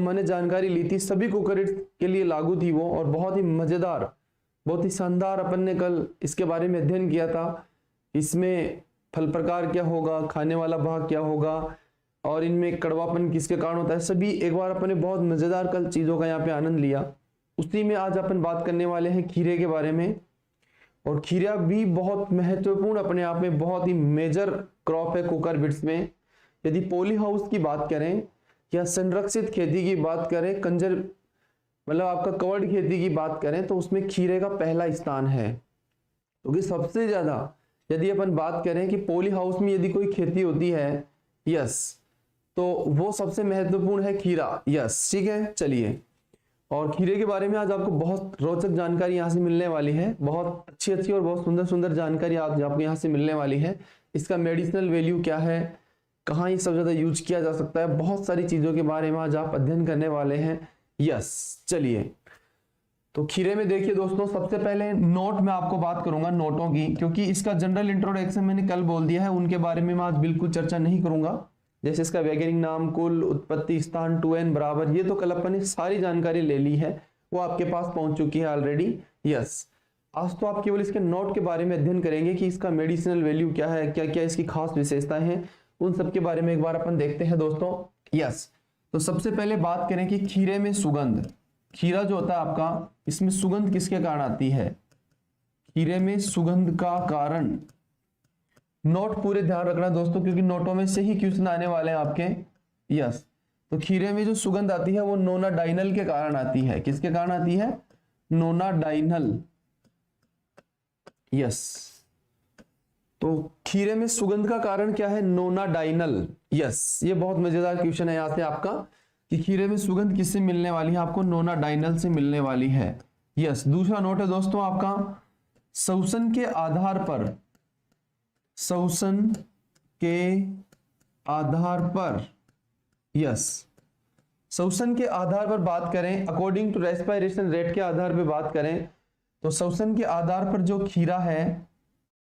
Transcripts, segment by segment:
हमने जानकारी ली थी सभी कुकर के लिए लागू थी वो, और बहुत ही मजेदार, बहुत ही शानदार अपन ने कल इसके बारे में अध्ययन किया था। इसमें फल प्रकार क्या होगा, खाने वाला भाग क्या होगा, और इनमें कड़वापन किसके कारण होता है, सभी एक बार अपन ने बहुत मजेदार कल चीजों का यहाँ पे आनंद लिया। उसी में आज अपन बात करने वाले हैं खीरे के बारे में। और खीरा भी बहुत महत्वपूर्ण अपने आप में बहुत ही मेजर क्रॉप है कुकुरबिट्स में। यदि पॉली हाउस की बात करें या संरक्षित खेती की बात करें, कंजर मतलब आपका कवर्ड खेती की बात करें, तो उसमें खीरे का पहला स्थान है। क्योंकि सबसे ज्यादा यदि अपन बात करें कि पॉली हाउस में यदि कोई खेती होती है, यस, तो वो सबसे महत्वपूर्ण है खीरा। यस, ठीक है, चलिए। और खीरे के बारे में आज आपको बहुत रोचक जानकारी यहाँ से मिलने वाली है, बहुत अच्छी अच्छी और बहुत सुंदर सुंदर जानकारी आज आपको यहाँ से मिलने वाली है। इसका मेडिसिनल वैल्यू क्या है, कहाँ ये सबसे ज्यादा यूज किया जा सकता है, बहुत सारी चीजों के बारे में आज आप अध्ययन करने वाले हैं। यस, चलिए। तो खीरे में देखिए दोस्तों, सबसे पहले नोट में आपको बात करूंगा नोटों की, क्योंकि इसका जनरल इंट्रोडक्शन मैंने कल बोल दिया है, उनके बारे में मैं आज बिल्कुल चर्चा नहीं करूंगा। जैसे इसका वैज्ञानिक नाम, कुल, उत्पत्ति स्थान, 2n बराबर, ये तो कल अपन ने सारी जानकारी ले ली है, वो आपके पास पहुंच चुकी है ऑलरेडी। यस, आज तो आप केवल इसके नोट के बारे में अध्ययन करेंगे कि इसका मेडिसिनल वैल्यू क्या है, क्या क्या इसकी खास विशेषताएं हैं, उन सब के बारे में एक बार अपन देखते हैं दोस्तों। यस, तो सबसे पहले बात करें कि खीरे में सुगंध, खीरा जो होता है आपका, इसमें सुगंध किसके कारण आती है, खीरे में सुगंध का कारण। नोट पूरे ध्यान रखना दोस्तों, क्योंकि नोटों में से ही क्वेश्चन आने वाले हैं आपके। यस, तो खीरे में जो सुगंध आती है वो नोनाडाइनल के कारण आती है। किसके कारण आती है, नोनाडाइनल। यस, तो खीरे में सुगंध का कारण क्या है, नोनाडाइनल। यस, ये बहुत मजेदार क्वेश्चन है यहाँ से आपका कि खीरे में सुगंध किससे मिलने वाली है, आपको नोनाडाइनल से मिलने वाली है। यस, दूसरा नोट है दोस्तों आपका, श्वसन के आधार पर, श्वसन के आधार पर, यस, श्वसन के आधार पर बात करें, अकॉर्डिंग टू रेस्पिरेशन रेट के आधार पर बात करें, तो श्वसन के आधार पर जो खीरा है,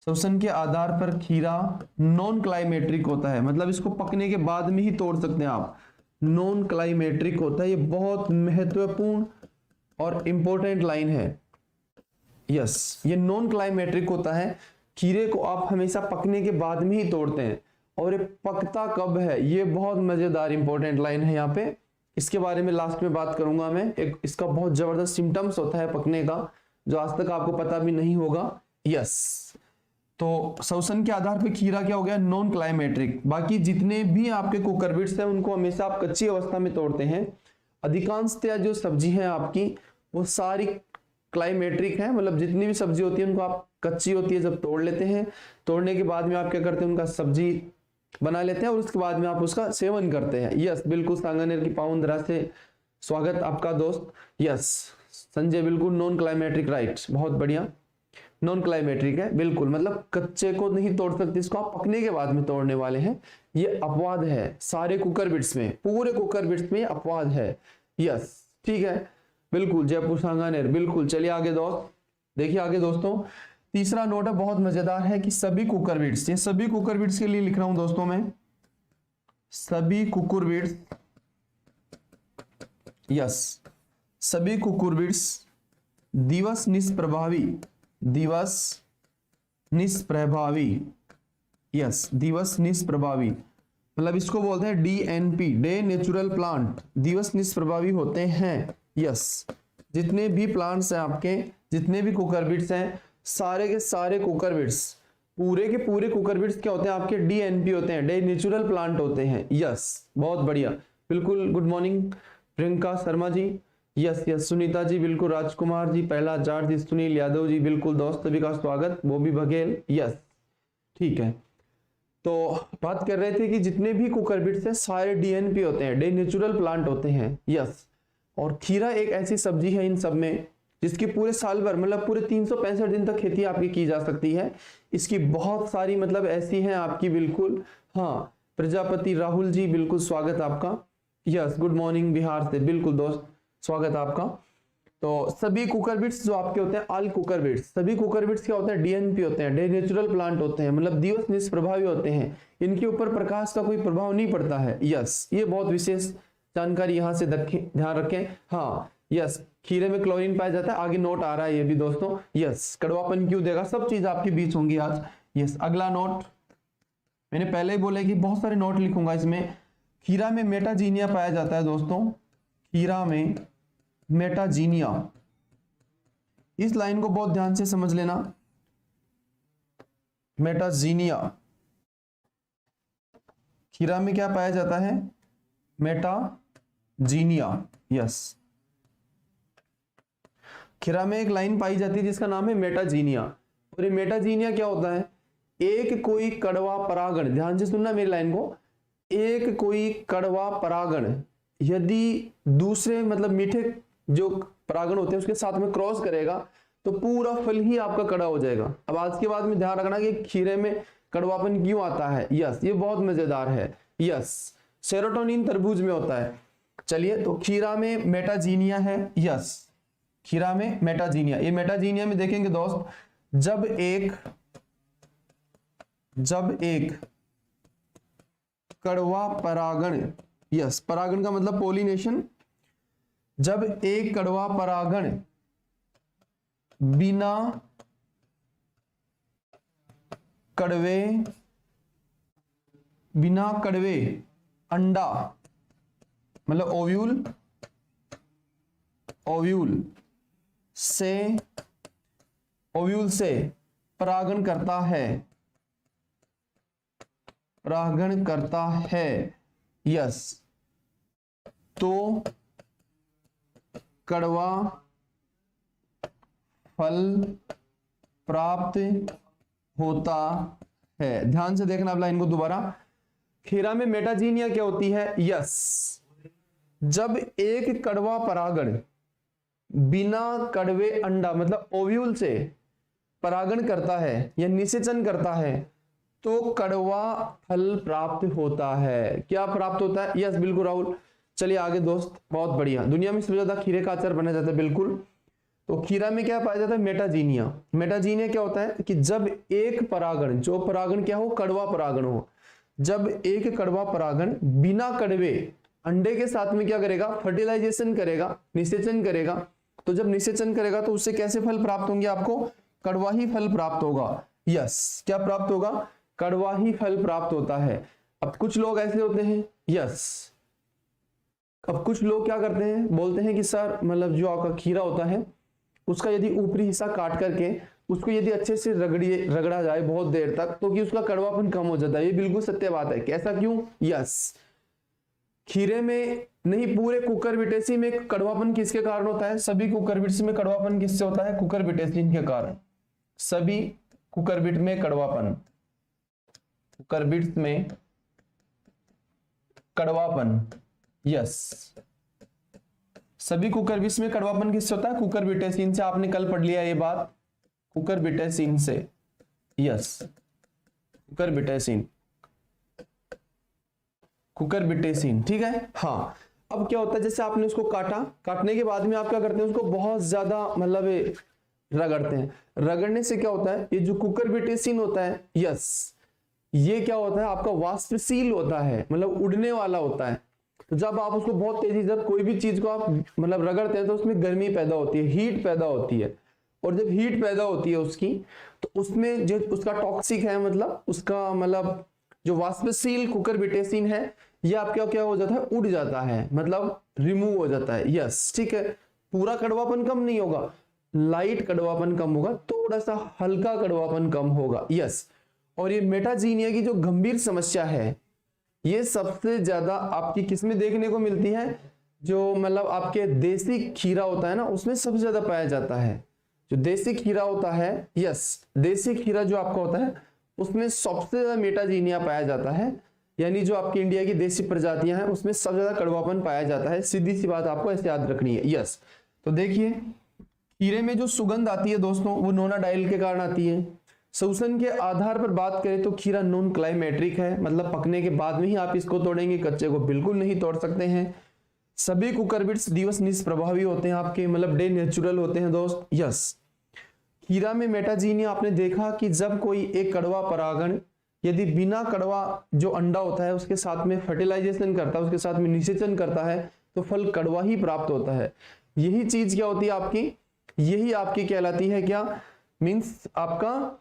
श्वसन के आधार पर खीरा नॉन क्लाइमेट्रिक होता है, मतलब इसको पकने के बाद में ही तोड़ सकते हैं आप, नॉन क्लाइमेट्रिक होता है। ये बहुत महत्वपूर्ण और इंपॉर्टेंट लाइन है। यस, ये नॉन क्लाइमेट्रिक होता है, खीरे को आप हमेशा पकने के बाद में ही तोड़ते हैं। और ये पकता कब है, ये बहुत मजेदार इंपॉर्टेंट लाइन है यहाँ पे, इसके बारे में लास्ट में बात करूंगा मैं। एक इसका बहुत जबरदस्त सिम्टम्स होता है पकने का, जो आज तक आपको पता भी नहीं होगा। यस, तो श्वसन के आधार पे खीरा क्या हो गया, नॉन क्लाइमेट्रिक। बाकी जितने भी आपके कुकुरबिट्स हैं उनको हमेशा आप कच्ची अवस्था में तोड़ते हैं। अधिकांशतः जो सब्जी है आपकी वो सारी क्लाइमेट्रिक है, मतलब जितनी भी सब्जी होती है उनको आप कच्ची होती है जब तोड़ लेते हैं, तोड़ने के बाद में आप क्या करते हैं, उनका सब्जी बना लेते हैं और उसके बाद में आप उसका सेवन करते हैं। यस, बिल्कुल, सांगानेर की पाउंदरा से स्वागत आपका दोस्त। यस संजय, बिल्कुल नॉन क्लाइमेट्रिक, राइट, बहुत बढ़िया, नॉन क्लाइमेट्रिक है बिल्कुल, मतलब कच्चे को नहीं तोड़ सकते, इसको आप पकने के बाद में तोड़ने वाले हैं। ये अपवाद है सारे कुकुरबिट्स में, पूरे कुकुरबिट्स में अपवाद है। यस, ठीक है, बिल्कुल, जयपुर सांगानेर, बिल्कुल। चलिए आगे दोस्त, देखिए आगे दोस्तों, तीसरा नोट है, बहुत मजेदार है कि सभी कुकुरबिट्स, ये सभी कुकुरबिट्स के लिए लिख रहा हूं दोस्तों मैं, सभी कुकुरबिट्स, यस, सभी कुकुरबिट्स दिवस निष्प्रभावी, दिवस निष्प्रभावी, यस, दिवस निष्प्रभावी, मतलब इसको बोलते हैं DNP, डे नेचुरल प्लांट, दिवस निष्प्रभावी होते हैं। यस, जितने भी प्लांट्स हैं आपके, जितने भी कुकुरबिट्स हैं, सारे के सारे कुकुरबिट्स, पूरे के पूरे कुकुरबिट्स क्या होते हैं आपके, DNP होते हैं, डे नेचुरल प्लांट होते हैं। यस, बहुत बढ़िया, बिल्कुल। Good morning Priyanka Sharma ji, yes yes, Sunita ji बिल्कुल, राजकुमार जी, पहला चार्ज जी, सुनील यादव जी, बिल्कुल दोस्त, सभी का स्वागत, बॉबी बघेल, यस, ठीक है। तो बात कर रहे थे कि जितने भी कुकुरबिट्स हैं सारे DNP होते हैं, डे नेचुरल प्लांट होते हैं। यस, और खीरा एक ऐसी सब्जी है इन सब में जिसकी पूरे साल भर, मतलब पूरे 365 दिन तक खेती आपकी की जा सकती है। इसकी बहुत सारी मतलब ऐसी हैं आपकी, बिल्कुल, हाँ, प्रजापति राहुल जी, बिल्कुल स्वागत आपका। यस, गुड मॉर्निंग बिहार से, बिल्कुल दोस्त, स्वागत आपका। तो सभी कुकुरबिट्स जो आपके होते हैं, ऑल कुकुरबिट्स, सभी कुकुरबिट्स क्या होते हैं, DNP होते हैं, डे नेचुरल प्लांट होते हैं, मतलब दिवस निष्प्रभावी होते हैं, इनके ऊपर प्रकाश का कोई प्रभाव नहीं पड़ता है। यस, ये बहुत विशेष जानकारी यहां से ध्यान रखें। हाँ यस, खीरे में क्लोरीन पाया जाता है, आगे नोट आ रहा है ये भी दोस्तों। यस, कड़वापन क्यों देगा, सब चीज आपके बीच होंगी आज। यस, अगला नोट, मैंने पहले ही बोला कि बहुत सारे नोट लिखूंगा इसमें। खीरा में मेटाजीनिया पाया जाता है दोस्तों, खीरा में मेटाजीनिया, इस लाइन को बहुत ध्यान से समझ लेना। मेटाजीनिया, खीरा में क्या पाया जाता है, मेटाजीनिया। यस, खीरा में एक लाइन पाई जाती है जिसका नाम है मेटाजीनिया। और ये मेटाजीनिया क्या होता है, एक कोई कड़वा परागण, ध्यान से सुनना मेरी लाइन को, एक कोई कड़वा परागण यदि दूसरे मतलब मीठे जो परागण होते हैं उसके साथ में क्रॉस करेगा तो पूरा फल ही आपका कड़ा हो जाएगा। अब आज के बाद में ध्यान रखना कि खीरे में कड़वापन क्यों आता है। यस, ये बहुत मजेदार है। यस, सेरोटोनिन तरबूज में होता है। चलिए, तो खीरा में मेटाजीनिया है। यस, खीरा में मेटाजीनिया, ये मेटाजीनिया में देखेंगे दोस्त, जब एक कड़वा परागण, यस परागण का मतलब पोलिनेशन, जब एक कड़वा परागण बिना कड़वे अंडा मतलब ओव्यूल से परागण करता है, यस, तो कड़वा फल प्राप्त होता है। ध्यान से देखना अब लाइन को दोबारा। खीरा में मेटाजीनिया क्या होती है, यस, जब एक कड़वा परागण बिना कड़वे अंडा मतलब ओव्यूल से परागण करता है या निषेचन करता है तो कड़वा फल प्राप्त होता है। क्या प्राप्त होता है, यस बिल्कुल राहुल। चलिए आगे दोस्त, बहुत बढ़िया। दुनिया में सबसे ज्यादा खीरे का अचार बना जाता है, बिल्कुल। तो खीरा में क्या पाया जाता है, मेटाजीनिया। मेटाजीनिया क्या होता है कि जब एक परागण, जो परागण क्या हो, कड़वा परागण हो, जब एक कड़वा परागण बिना कड़वे अंडे के साथ में क्या करेगा, फर्टिलाइजेशन करेगा, निषेचन करेगा। तो जब निषेचन करेगा तो उससे कैसे फल प्राप्त होंगे, आपको कड़वा ही फल प्राप्त होगा। यस, क्या प्राप्त होगा, कड़वा ही फल प्राप्त होता है। अब कुछ लोग ऐसे होते हैं, यस, अब कुछ लोग क्या करते हैं, बोलते हैं कि सर मतलब जो आपका खीरा होता है उसका यदि ऊपरी हिस्सा काट करके उसको यदि अच्छे से रगड़ा जाए बहुत देर तक तो कि उसका कड़वापन कम हो जाता है। ये बिल्कुल सत्य बात है। कैसा क्यों, यस, खीरे में नहीं, पूरे कुकुरबिटेसी में कड़वापन किसके कारण होता है, सभी कुकुरबिट्स में कड़वापन किससे होता है, कुकुरबिटेसिन के कारण। सभी कुकुरबिट में कड़वापन, कुकुरबिट्स में कड़वापन, यस, सभी कुकुरबिट्स में कड़वापन किससे होता है, कुकुरबिटेसिन से। आपने कल पढ़ लिया ये बात, कुकुरबिटेसिन से। यस, कुकुरबिटेसिन, ठीक है। हाँ, अब क्या होता है, जैसे आपने उसको काटा, काटने के बाद में आप क्या करते हैं, उसको बहुत ज्यादा मतलब रगड़ते हैं। रगड़ने से क्या होता है, ये जो कुकुरबिटेसिन होता है, यस, ये क्या होता है, आपका वाष्पशील होता है, मतलब उड़ने वाला होता है। तो जब आप उसको बहुत तेजी, जब कोई भी चीज को आप मतलब रगड़ते हैं तो उसमें गर्मी पैदा होती है, हीट पैदा होती है। और जब हीट पैदा होती है उसकी, तो उसमें जो उसका टॉक्सिक है, मतलब उसका मतलब जो वाष्पशील कुकुरबिटेसिन है, ये आपका क्या हो जाता है, उड़ जाता है, मतलब रिमूव हो जाता है। यस, ठीक है। पूरा कड़वापन कम नहीं होगा, लाइट कड़वापन कम होगा, थोड़ा सा हल्का कड़वापन कम होगा। यस, और ये मेटाजीनिया की जो गंभीर समस्या है, ये सबसे ज्यादा आपकी किसमें देखने को मिलती है, जो मतलब आपके देसी खीरा होता है ना, उसमें सबसे ज्यादा पाया जाता है। जो देसी खीरा होता है, यस, देसी खीरा जो आपका होता है उसमें सबसे ज्यादा मेटाजीनिया पाया जाता है। यानी जो आपकी इंडिया की देसी प्रजातियां हैं उसमें सबसे ज्यादा कड़वापन पाया जाता है। सीधी सी बात आपको ऐसे याद रखनी है। यस, तो देखिए खीरे में जो सुगंध आती है दोस्तों, वो नोना डाइल के कारण आती है। शोषण के आधार पर बात करें तो खीरा नॉन क्लाइमेट्रिक है, मतलब पकने के बाद में ही आप इसको तोड़ेंगे, कच्चे को बिल्कुल नहीं तोड़ सकते हैं। सभी कुकुरबिट्स दिवस निष्प्रभावी होते हैं आपके, मतलब डे नेचुरल होते हैं दोस्त। यस, खीरा में मेटाजीनिया आपने देखा कि जब कोई एक कड़वा परागण यदि बिना कड़वा जो अंडा होता है उसके साथ में फर्टिलाइजेशन करता है, उसके साथ में निषेचन करता है, तो फल कड़वा ही प्राप्त होता है। यही चीज क्या होती है आपकी, यही आपकी कहलाती है क्या, मींस आपका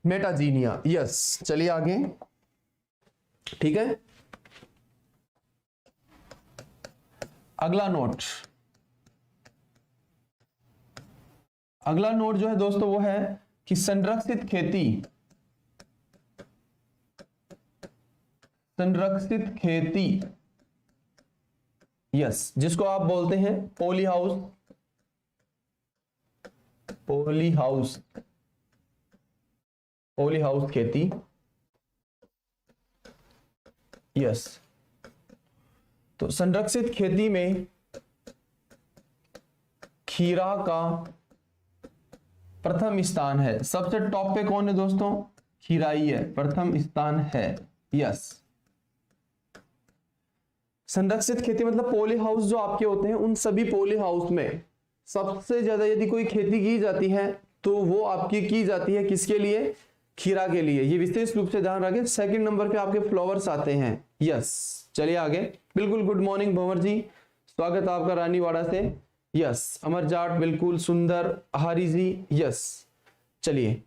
मेटाजीनिया। यस, चलिए आगे, ठीक है। अगला नोट, अगला नोट जो है दोस्तों वो है कि संरक्षित खेती, संरक्षित खेती, यस, जिसको आप बोलते हैं poly house, poly house, poly house खेती, यस। तो संरक्षित खेती में खीरा का प्रथम स्थान है। सबसे टॉप पे कौन है दोस्तों, खीरा ही है, प्रथम स्थान है। यस, संरक्षित खेती मतलब पॉली हाउस जो आपके होते हैं, उन सभी पॉली हाउस में सबसे ज्यादा यदि कोई खेती की जाती है तो वो आपकी की जाती है किसके लिए, खीरा के लिए। ये विशेष रूप से ध्यान रखें। सेकंड नंबर पे आपके फ्लावर्स आते हैं। यस, चलिए आगे। बिल्कुल, गुड मॉर्निंग भंवर जी, स्वागत आपका रानीवाड़ा से। यस, अमर जाट, बिल्कुल सुंदर, हारी जी, यस। चलिए,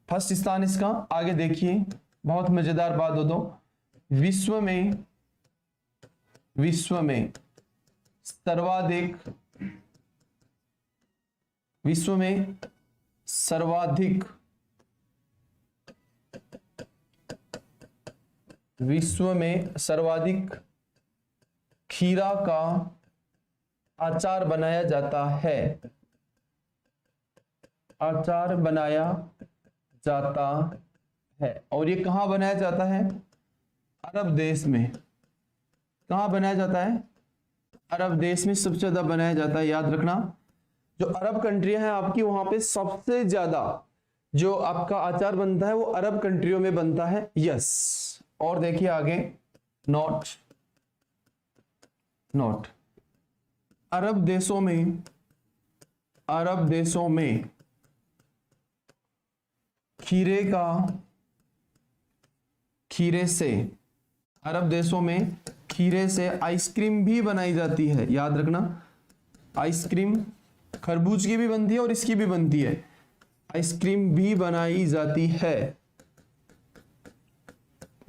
फर्स्ट स्थान इसका। आगे देखिए, बहुत मजेदार बात हो दो, विश्व में सर्वाधिक, विश्व में सर्वाधिक, विश्व में सर्वाधिक खीरा का अचार बनाया जाता है, अचार बनाया जाता है। और ये कहां बनाया जाता है, अरब देश में। कहां बनाया जाता है, अरब देश में सबसे ज्यादा बनाया जाता है। याद रखना, जो अरब कंट्रियां हैं आपकी, वहां पे सबसे ज्यादा जो आपका अचार बनता है वो अरब कंट्रियों में बनता है। यस, और देखिए आगे, नोट, नोट, अरब देशों में, अरब देशों में खीरे से, अरब देशों में खीरे से आइसक्रीम भी बनाई जाती है। याद रखना, आइसक्रीम खरबूज की भी बनती है और इसकी भी बनती है, आइसक्रीम भी बनाई जाती है,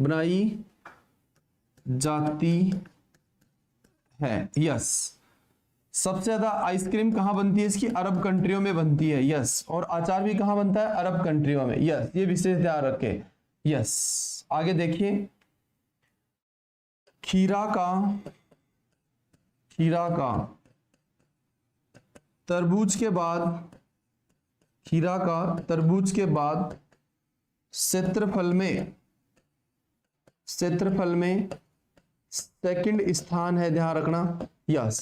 बनाई जाती है। यस, सबसे ज्यादा आइसक्रीम कहां बनती है इसकी, अरब कंट्रियों में बनती है। यस, और अचार भी कहां बनता है, अरब कंट्रियों में। यस, ये विशेष ध्यान रखें। यस, आगे देखिए, खीरा का तरबूज के बाद, खीरा का तरबूज के बाद क्षेत्रफल में सेकंड स्थान है। ध्यान रखना। यस,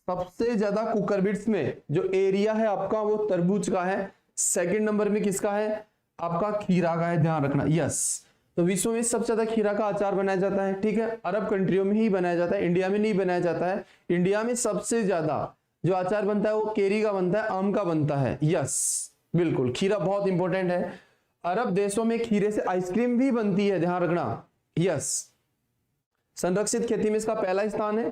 सबसे ज्यादा कुकरबिट्स में जो एरिया है आपका वो तरबूज का है, सेकंड नंबर में किसका है, आपका खीरा का है। ध्यान रखना। यस, तो विश्व में सबसे ज्यादा खीरा का अचार बनाया जाता है। ठीक है, अरब कंट्रियों में ही बनाया जाता है, इंडिया में नहीं बनाया जाता है। इंडिया में सबसे ज्यादा जो अचार बनता है वो केरी का बनता है, आम का बनता है। यस, बिल्कुल, खीरा बहुत इंपॉर्टेंट है। अरब देशों में खीरे से आइसक्रीम भी बनती है। ध्यान रखना। यस, संरक्षित खेती में इसका पहला स्थान है।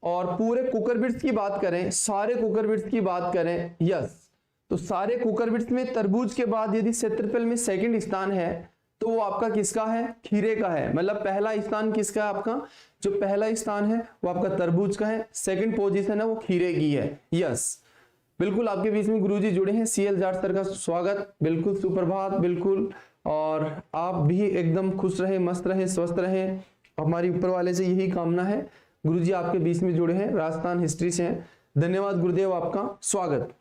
और पूरे कुकरबिट्स की बात करें, सारे कुकरबिट्स की बात करें, यस, तो सारे कुकरबिट्स में तरबूज के बाद यदि क्षेत्रफल में सेकंड स्थान है तो वो आपका किसका है, खीरे का है। मतलब पहला स्थान किसका है, आपका जो पहला स्थान है वो आपका तरबूज का है, सेकंड पोजीशन है वो खीरे की है। यस, बिल्कुल, आपके बीच में गुरुजी जुड़े हैं, सीएल जाट सर का स्वागत, बिल्कुल सुप्रभात, बिल्कुल। और आप भी एकदम खुश रहे, मस्त रहे, स्वस्थ रहे, हमारी ऊपर वाले से यही कामना है। गुरुजी आपके बीच में जुड़े हैं, राजस्थान हिस्ट्री से हैं। धन्यवाद गुरुदेव, आपका स्वागत।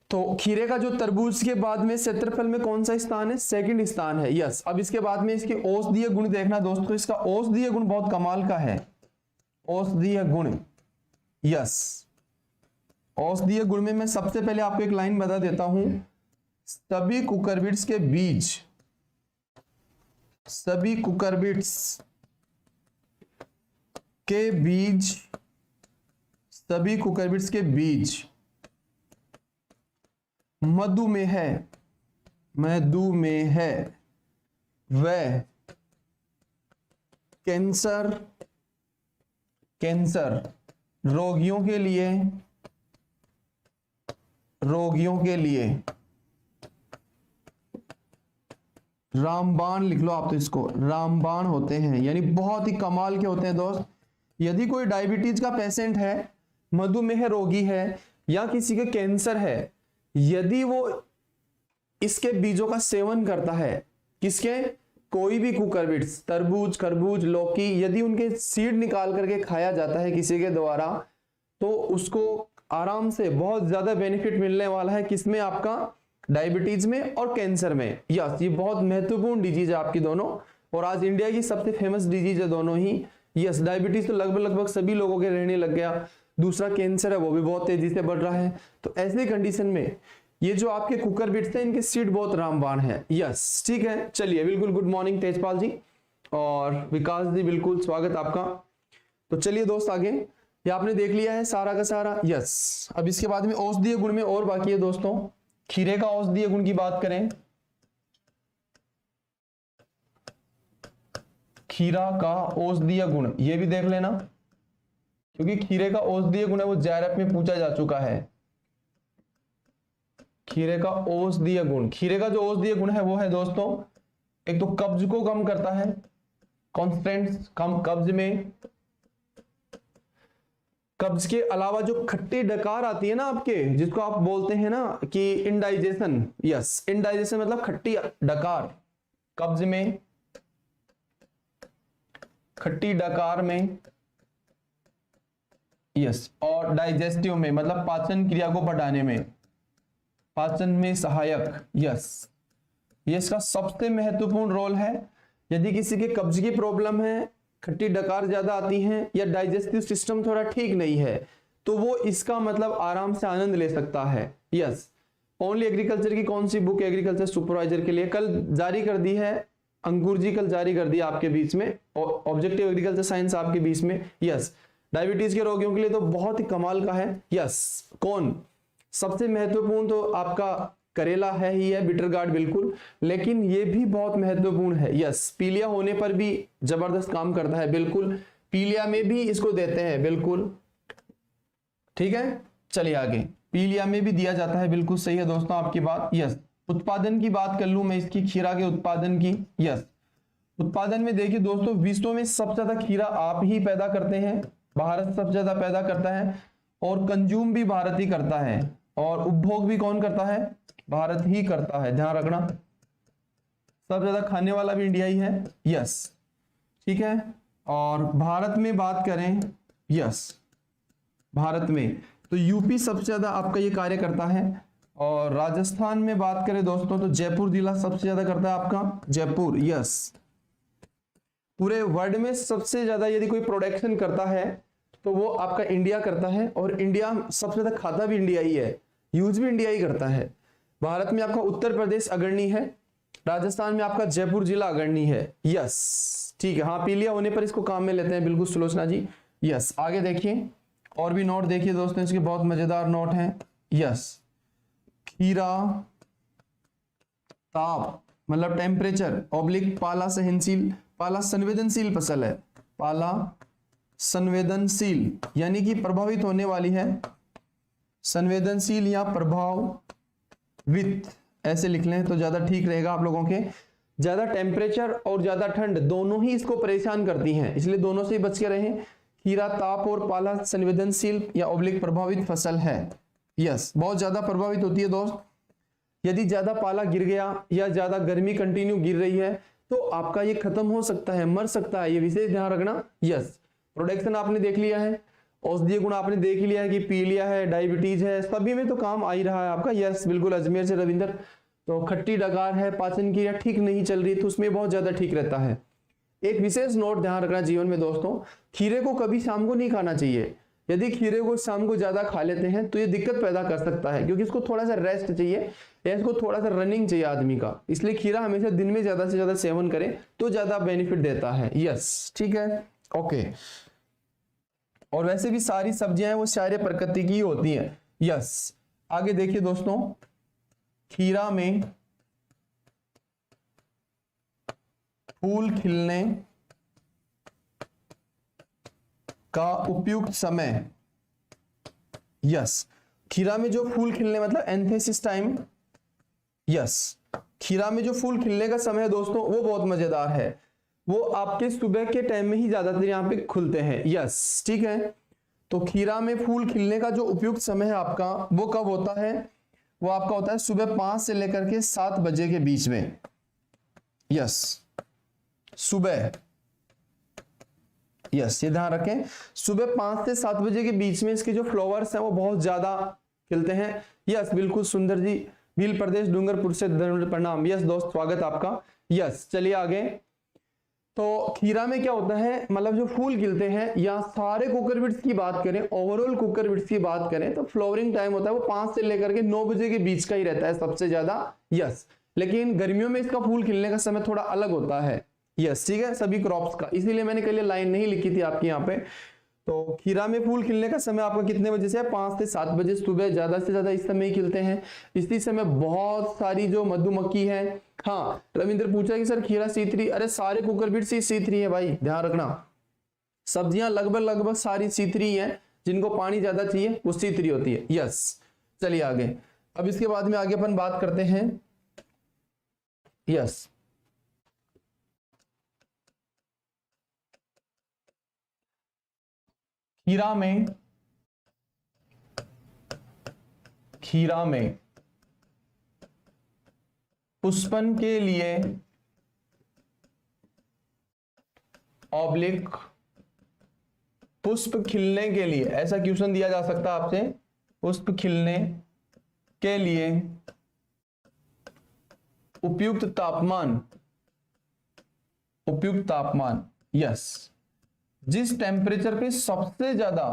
तो खीरे का जो तरबूज के बाद में क्षेत्रफल में कौन सा स्थान है, सेकंड स्थान है। यस, अब इसके बाद में इसके औषधीय गुण देखना दोस्तों, इसका औषधीय गुण बहुत कमाल का है, औषधीय गुण। यस, औषधीय गुण में मैं सबसे पहले आपको एक लाइन बता देता हूं, सभी कुकरबिट्स के बीज, सभी कुकरबिट्स के बीज, सभी कुकरबिट्स के बीज मधुमेह, मधुमेह वह कैंसर रोगियों के लिए रामबाण, लिख लो आप तो इसको, रामबाण होते हैं। यानी बहुत ही कमाल के होते हैं दोस्त। यदि कोई डायबिटीज का पेशेंट है, मधुमेह रोगी है, या किसी के कैंसर है, यदि वो इसके बीजों का सेवन करता है, किसके, कोई भी कुकुरबिट्स, तरबूज, खरबूज, लौकी, यदि उनके सीड निकाल करके खाया जाता है किसी के द्वारा, तो उसको आराम से बहुत ज्यादा बेनिफिट मिलने वाला है। किसमें, आपका डायबिटीज में और कैंसर में। यस, ये बहुत महत्वपूर्ण डिजीज है आपकी दोनों, और आज इंडिया की सबसे फेमस डिजीज है दोनों ही। यस, डायबिटीज तो लगभग सभी लोगों के रहने लग गया। दूसरा कैंसर है, वो भी बहुत तेजी से बढ़ रहा है। तो ऐसी कंडीशन में ये जो आपके कुकुरबिट्स हैं, इनके सीड बहुत रामबाण है। यस, ठीक है, चलिए, बिल्कुल गुड मॉर्निंग तेजपाल जी और विकास जी, बिल्कुल स्वागत आपका। तो चलिए दोस्त आगे, ये आपने देख लिया है सारा का सारा। यस, अब इसके बाद में औषधीय गुण में और बाकी है दोस्तों। खीरे का औषधीय गुण की बात करें, खीरा का औषधीय गुण ये भी देख लेना, क्योंकि खीरे का औषधीय गुण है वो जेआरएफ में पूछा जा चुका है। खीरे का औषधीय गुण, खीरे का जो औषधीय गुण है वो है दोस्तों, एक तो कब्ज को कम करता है, कॉन्स्टेंट्स कम कब्ज में। कब्ज के अलावा जो खट्टी डकार आती है ना आपके, जिसको आप बोलते हैं ना कि इंडाइजेशन, यस, इंडाइजेशन मतलब खट्टी डकार, कब्ज में, खट्टी डकार में, यस, और डाइजेस्टिव में मतलब पाचन क्रिया को बढ़ाने में, पाचन में सहायक। यस, ये इसका सबसे महत्वपूर्ण रोल है। यदि किसी के कब्ज की प्रॉब्लम है, खट्टी डकार ज्यादा आती हैं, या डाइजेस्टिव सिस्टम थोड़ा ठीक नहीं है, तो वो इसका मतलब आराम से आनंद ले सकता है। यस, ओनली एग्रीकल्चर की कौन सी बुक एग्रीकल्चर सुपरवाइजर के लिए कल जारी कर दी है, अंकुर जी कल जारी कर दी आपके बीच में, ऑब्जेक्टिव एग्रीकल्चर साइंस आपके बीच में। यस, डायबिटीज के रोगियों के लिए तो बहुत ही कमाल का है। यस, कौन सबसे महत्वपूर्ण, तो आपका करेला है ही है, बिटर गार्ड, बिल्कुल, लेकिन ये भी बहुत महत्वपूर्ण है। यस, पीलिया होने पर भी जबरदस्त काम करता है, बिल्कुल, पीलिया में भी इसको देते हैं, बिल्कुल, ठीक है। चलिए आगे, पीलिया में भी दिया जाता है, बिल्कुल सही है दोस्तों आपकी बात। यस, उत्पादन की बात कर लूं मैं इसकी, खीरा के उत्पादन की। यस, उत्पादन में देखिए दोस्तों, विश्व में सबसे ज्यादा खीरा आप ही पैदा करते हैं, भारत सबसे ज्यादा पैदा करता है, और कंज्यूम भी भारत ही करता है, और उपभोग भी कौन करता है, भारत ही करता है, ध्यान रखना। सबसे ज्यादा खाने वाला भी इंडिया ही है। यस, ठीक है। और भारत में बात करें, यस, भारत में तो यूपी सबसे ज्यादा आपका ये कार्य करता है, और राजस्थान में बात करें दोस्तों तो जयपुर जिला सबसे ज्यादा करता है आपका, जयपुर। यस, पूरे वर्ल्ड में सबसे ज्यादा यदि कोई प्रोडक्शन करता है तो वो आपका इंडिया करता है, और इंडिया सबसे ज्यादा खाता भी इंडिया ही है, यूज भी इंडिया ही करता है। भारत में आपका उत्तर प्रदेश अग्रणी है, राजस्थान में आपका जयपुर जिला अग्रणी है। यस, ठीक है, हाँ, पीलिया होने पर इसको काम में लेते हैं, बिल्कुल सुलोचना जी। यस, आगे देखिए, और भी नोट देखिए दोस्तों, इसके बहुत मजेदार नोट हैं। यस, खीरा ताप मतलब टेम्परेचर ऑब्लिक पाला सहनशील, पाला संवेदनशील फसल है, पाला संवेदनशील यानी कि प्रभावित होने वाली है, संवेदनशील या प्रभावित ऐसे लिख लें तो ज्यादा ठीक रहेगा आप लोगों के। ज्यादा टेम्परेचर और ज्यादा ठंड दोनों ही इसको परेशान करती हैं, इसलिए दोनों से ही बच के रहें। खीरा ताप और पाला संवेदनशील या ऑब्लिक प्रभावित फसल है। यस, बहुत ज्यादा प्रभावित होती है दोस्त। यदि ज्यादा पाला गिर गया या ज्यादा गर्मी कंटिन्यू गिर रही है तो आपका ये खत्म हो सकता है, मर सकता है, ये विशेष ध्यान रखना। यस, प्रोडक्शन आपने देख लिया है, औषधीय गुण आपने देख लिया है कि पीलिया है, डायबिटीज है, सभी में तो काम आ ही रहा है आपका। यस, बिल्कुल, अजमेर से रविंदर, तो खट्टी डकार है, पाचन क्रिया ठीक नहीं चल रही तो उसमें बहुत ज्यादा ठीक रहता है। एक विशेष नोट ध्यान रखना जीवन में दोस्तों, खीरे को कभी शाम को नहीं खाना चाहिए। यदि खीरे को शाम को ज्यादा खा लेते हैं तो ये दिक्कत पैदा कर सकता है, क्योंकि इसको थोड़ा सा रेस्ट चाहिए या इसको थोड़ा सा रनिंग चाहिए आदमी का, इसलिए खीरा हमेशा दिन में ज्यादा से ज्यादा सेवन करें तो ज्यादा बेनिफिट देता है। यस, ठीक है, ओके। और वैसे भी सारी सब्जियां हैं वो क्षारीय प्रकृति की होती हैं। यस, आगे देखिए दोस्तों, खीरा में फूल खिलने का उपयुक्त समय, यस। खीरा में जो फूल खिलने मतलब एंथेसिस टाइम, यस। खीरा में जो फूल खिलने का समय है दोस्तों वो बहुत मजेदार है, वो आपके सुबह के टाइम में ही ज्यादातर यहाँ पे खुलते हैं, यस, ठीक है। तो खीरा में फूल खिलने का जो उपयुक्त समय है आपका वो कब होता है, वो आपका होता है सुबह 5 से लेकर के 7 बजे के बीच में, यस, सुबह, यस, ये ध्यान रखें, सुबह 5 से 7 बजे के बीच में इसके जो फ्लावर्स हैं वो बहुत ज्यादा खिलते हैं, यस, बिल्कुल सुंदर जी, भील प्रदेश डूंगरपुर से प्रणाम, यस दोस्त, स्वागत आपका, यस। चलिए आगे। तो खीरा में क्या होता है, मतलब जो फूल खिलते हैं या सारे कुकरबिट्स की बात करें, ओवरऑल कुकरबिट्स की बात करें तो फ्लावरिंग टाइम होता है वो 5 से लेकर के 9 बजे के बीच का ही रहता है सबसे ज्यादा, यस। लेकिन गर्मियों में इसका फूल खिलने का समय थोड़ा अलग होता है, यस, ठीक है, सभी क्रॉप्स का, इसीलिए मैंने कल लाइन नहीं लिखी थी आपकी यहाँ पे। तो खीरा में फूल खिलने का समय आपका कितने बजे से है, 5 से 7 बजे सुबह, ज्यादा से ज्यादा इस समय ही खिलते हैं। इसी समय बहुत सारी जो मधुमक्खी है, हाँ रविंद्र पूछा कि सर खीरा C3, अरे सारे कुकरबिट्स ही C3 है भाई, ध्यान रखना। सब्जियां लगभग सारी C3 है, जिनको पानी ज्यादा चाहिए वो C3 होती है, यस। चलिए आगे। अब इसके बाद में आगे अपन बात करते हैं, यस, खीरा में पुष्पन के लिए ऑब्लिक पुष्प खिलने के लिए, ऐसा क्वेश्चन दिया जा सकता है आपसे, पुष्प खिलने के लिए उपयुक्त तापमान, यस, जिस टेम्परेचर पे सबसे ज्यादा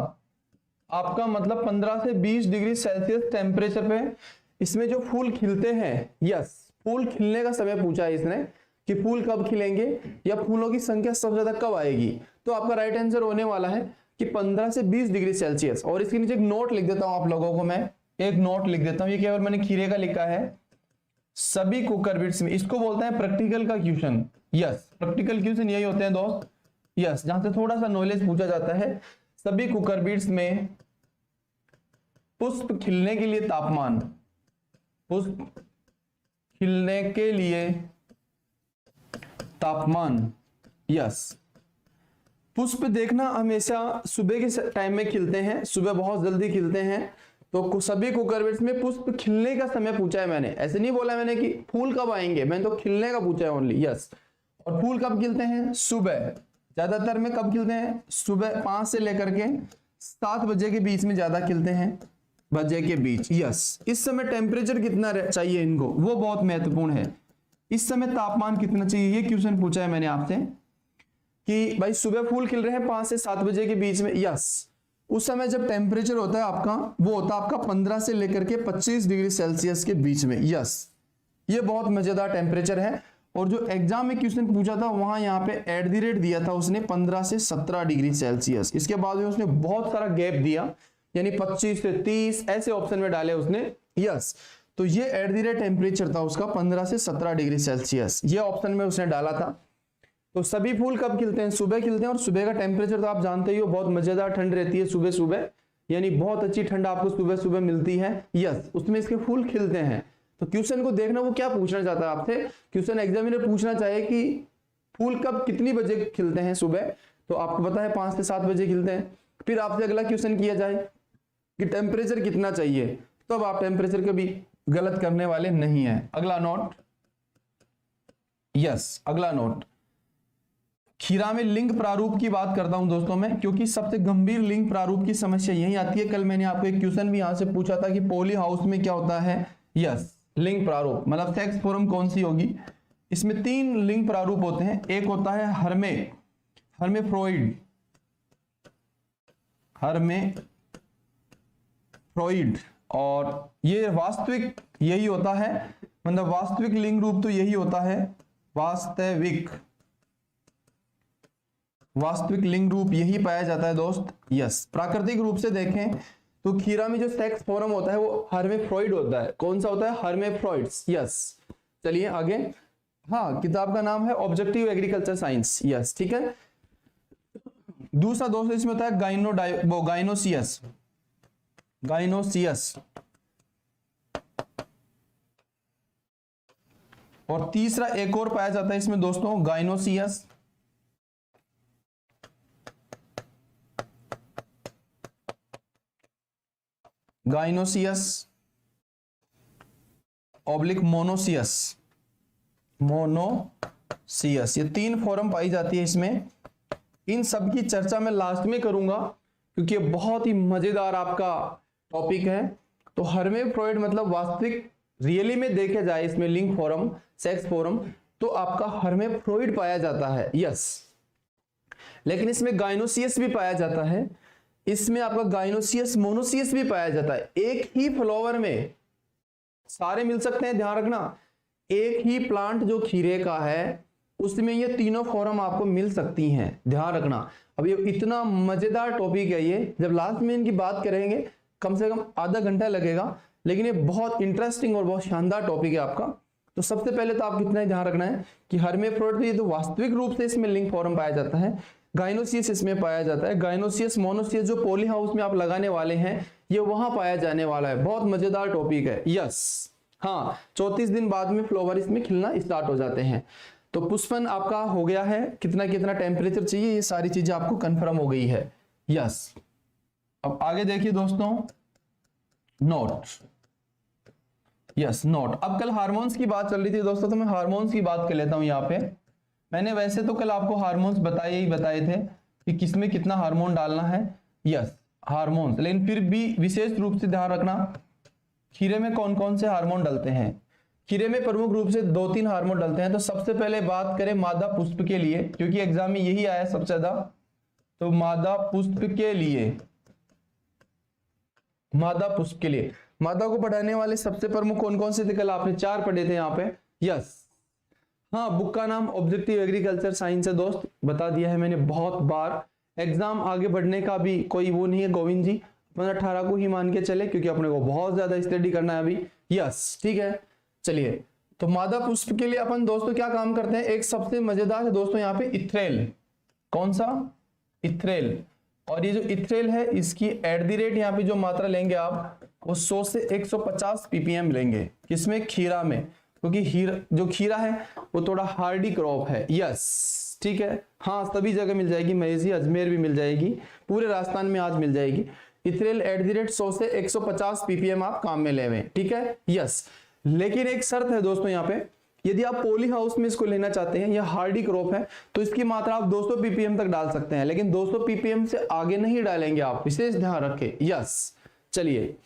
आपका मतलब 15 से 20 डिग्री सेल्सियस टेम्परेचर पे इसमें जो फूल खिलते हैं, यस, फूल खिलने का समय पूछा है इसने कि फूल कब खिलेंगे या फूलों की संख्या सबसे ज्यादा कब आएगी, तो आपका राइट आंसर होने वाला है कि 15 से 20 डिग्री सेल्सियस। और इसके नीचे एक नोट लिख देता हूं आप लोगों को, मैं एक नोट लिख देता हूं, ये केवल मैंने खीरे का लिखा है, सभी कुकरबिट्स में, इसको बोलते हैं प्रैक्टिकल का क्वेश्चन, यस, प्रैक्टिकल क्वेश्चन यही होते हैं दोस्त, यस, जहां से थोड़ा सा नॉलेज पूछा जाता है। सभी कुकरबिट्स में पुष्प खिलने के लिए तापमान, पुष्प खिलने के लिए तापमान, यस। पुष्प देखना हमेशा सुबह के टाइम में खिलते हैं, सुबह बहुत जल्दी खिलते हैं, तो सभी कुकरबिट्स में पुष्प खिलने का समय पूछा है मैंने, ऐसे नहीं बोला मैंने कि फूल कब आएंगे, मैंने तो खिलने का पूछा है ओनली, यस। और फूल कब खिलते हैं, सुबह, ज्यादातर में कब खिलते हैं, सुबह 5 से लेकर के 7 बजे के बीच में ज्यादा खिलते हैं, बजे के बीच, यस। इस समय टेम्परेचर कितना चाहिए इनको, वो बहुत महत्वपूर्ण है। इस समय तापमान कितना चाहिए, ये क्वेश्चन पूछा है मैंने आपसे कि भाई सुबह फूल खिल रहे हैं 5 से 7 बजे के बीच में, यस। उस समय जब टेम्परेचर होता है आपका, वो होता है आपका 15 से लेकर के 25 डिग्री सेल्सियस के बीच में, यस। ये बहुत मजेदार टेम्परेचर है। और जो एग्जाम में क्वेश्चन पूछा था वहां यहाँ पे एट द रेट दिया था उसने 15 से 17 डिग्री सेल्सियस, इसके बाद में उसने बहुत सारा गैप दिया, यानी 25 से 30 ऐसे ऑप्शन में डाले उसने, यस। तो ये एट द रेट टेम्परेचर था उसका 15 से 17 डिग्री सेल्सियस, ये ऑप्शन में उसने डाला था। तो सभी फूल कब खिलते हैं, सुबह खिलते हैं, और सुबह का टेम्परेचर तो आप जानते ही हो, बहुत मजेदार ठंड रहती है सुबह सुबह, यानी बहुत अच्छी ठंड आपको सुबह सुबह मिलती है, यस, उसमें इसके फूल खिलते हैं। तो क्वेश्चन को देखना वो क्या पूछना चाहता है आपसे, क्वेश्चन एग्जामिनर पूछना चाहे कि फूल कब कितनी बजे खिलते हैं सुबह, तो आपको पता है 5 से 7 बजे खिलते हैं। फिर आपसे अगला क्वेश्चन किया जाए कि टेम्परेचर कितना चाहिए, तो अब आप टेम्परेचर कभी गलत करने वाले नहीं है। अगला नोट, यस, अगला नोट, खीरा में लिंग प्रारूप की बात करता हूं दोस्तों मैं, क्योंकि सबसे गंभीर लिंग प्रारूप की समस्या यही आती है। कल मैंने आपको एक क्वेश्चन भी यहां से पूछा था कि पॉली हाउस में क्या होता है, यस, लिंग प्रारूप मतलब सेक्स फॉर्म कौन सी होगी। इसमें 3 लिंग प्रारूप होते हैं, एक होता है हर्मेफ्रॉइड, और ये वास्तविक यही होता है, मतलब वास्तविक लिंग रूप तो यही होता है, वास्तविक लिंग रूप यही पाया जाता है दोस्त, यस। प्राकृतिक रूप से देखें तो खीरा में जो सेक्स फॉर्म होता है वो हर्मेफ्रॉइड होता है। कौन सा होता है, हर्मेफ्रॉइड्स, यस। चलिए आगे, हाँ, किताब का नाम है ऑब्जेक्टिव एग्रीकल्चर साइंस। यस, ठीक है। दूसरा दोस्तों इसमें होता है गाइनोसियस। गाइनोसियस। और तीसरा एक और पाया जाता है इसमें दोस्तों, गाइनोसियस। गाइनोसियस ऑब्लिक मोनोसियस। मोनोसियस, ये तीन फॉर्म पाई जाती है इसमें। इन सब की चर्चा मैं लास्ट में करूंगा क्योंकि ये बहुत ही मजेदार आपका टॉपिक है। तो हर्मेफ्रोइड मतलब वास्तविक रियली में देखे जाए इसमें लिंग फॉर्म, सेक्स फॉर्म, तो आपका हर्मेफ्रोइड पाया जाता है। यस, लेकिन इसमें गाइनोसियस भी पाया जाता है, इसमें आपका गाइनोसियस मोनोसियस भी पाया जाता है। एक ही फ्लावर में सारे मिल सकते हैं, ध्यान रखना। एक ही प्लांट जो खीरे का है उसमें ये तीनों फॉर्म आपको मिल सकती हैं, ध्यान रखना। अब ये इतना मजेदार टॉपिक है ये, जब लास्ट में इनकी बात करेंगे कम से कम आधा घंटा लगेगा, लेकिन ये बहुत इंटरेस्टिंग और बहुत शानदार टॉपिक है आपका। तो सबसे पहले तो आपको इतना ही ध्यान रखना है कि हर्मेफ्रोइड तो ये तो वास्तविक रूप से इसमें लिंग फॉर्म पाया जाता है, गाइनोसियस इसमें पाया जाता है। गाइनोसियस मोनोसियस जो पॉली हाउस में आप लगाने वाले हैं ये वहां पाया जाने वाला है। बहुत मजेदार टॉपिक है। यस, हाँ, 34 दिन बाद में फ्लावर इसमें खिलना स्टार्ट हो जाते हैं। तो पुष्पन आपका हो गया है, कितना कितना टेम्परेचर चाहिए, ये सारी चीजें आपको कंफर्म हो गई है। यस, अब आगे देखिए दोस्तों, नोट। Yes, note. अब कल हार्मोन्स की बात चल रही थी दोस्तों, तो मैं हार्मोन्स की बात कर लेता हूं यहाँ पे। मैंने वैसे तो कल आपको हार्मोन्स बताए थे कि किसमें कितना हार्मोन डालना है। यस, हार्मोन्स, लेकिन फिर भी विशेष रूप से ध्यान रखना खीरे में कौन कौन से हार्मोन डलते हैं। खीरे में प्रमुख रूप से 2-3 हार्मोन डलते हैं। तो सबसे पहले बात करें मादा पुष्प के लिए, क्योंकि एग्जाम में यही आया सबसे ज्यादा। तो मादा पुष्प के लिए, मादा पुष्प के लिए मादा को बढ़ाने वाले सबसे प्रमुख कौन कौन से थे, कल आपने 4 पढ़े थे यहाँ पे। यस, हाँ, बुक का नाम ऑब्जेक्टिव एग्रीकल्चर साइंस है दोस्त, बता दिया है मैंने बहुत बार। एग्जाम आगे बढ़ने का भी कोई वो नहीं है गोविंद जी, 18 को ही मान के चले क्योंकि अपने को बहुत ज्यादा स्टडी करना है अभी। यस, ठीक है, चलिए। तो मादा पुष्प के लिए अपन दोस्तों क्या काम करते हैं, एक सबसे मजेदार है दोस्तों यहाँ पे इथ्रेल। कौन सा, इथ्रेल। और ये जो इथ्रेल है इसकी @ यहाँ पे जो मात्रा लेंगे आप वो 100 से 150 ppm लेंगे। किसमें, खीरा में, क्योंकि जो खीरा है वो थोड़ा हार्डी क्रॉप है। यस, ठीक है, हाँ, सभी जगह मिल जाएगी, महेजी अजमेर भी मिल जाएगी, पूरे राजस्थान में आज मिल जाएगी। इथ्रेल @ 100 से 150 ppm आप काम में लेवे, ठीक है। यस, लेकिन एक शर्त है दोस्तों यहाँ पे, यदि आप पॉली हाउस में इसको लेना चाहते हैं, यह हार्डी क्रॉप है, तो इसकी मात्रा आप 200 ppm तक डाल सकते हैं, लेकिन 200 ppm से आगे नहीं डालेंगे आप, विशेष ध्यान रखें। यस, चलिए,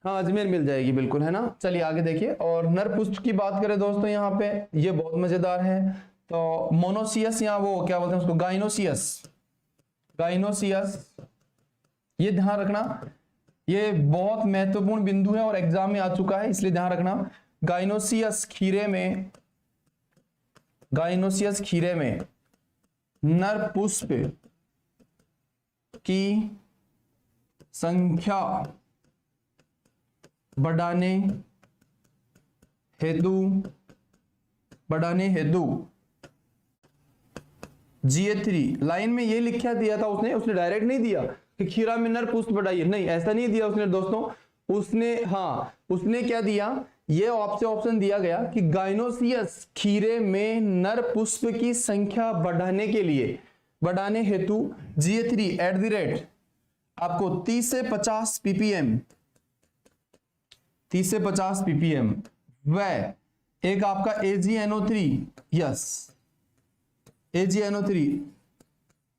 हाँ, अजमेर मिल जाएगी बिल्कुल, है ना। चलिए आगे देखिए। और नर पुष्प की बात करें दोस्तों यहाँ पे, ये बहुत मजेदार है। तो मोनोसियस, यहाँ वो क्या बोलते हैं उसको, गाइनोसियस। गाइनोसियस, ये ध्यान रखना, ये बहुत महत्वपूर्ण बिंदु है और एग्जाम में आ चुका है, इसलिए ध्यान रखना। गाइनोसियस खीरे में, गाइनोसियस खीरे में नर पुष्प की संख्या बढ़ाने हेतु GA3 लाइन में ये लिखा दिया था उसने डायरेक्ट नहीं दिया कि खीरा में नर पुष्प बढ़ाइए, नहीं, ऐसा नहीं दिया उसने दोस्तों। उसने क्या दिया, ये आपसे ऑप्शन दिया गया कि गाइनोसियस खीरे में नर पुष्प की संख्या बढ़ाने हेतु GA3 @ आपको 30 से 50 ppm, 30 से 50 ppm व एक आपका AgNO3, यस, AgNO3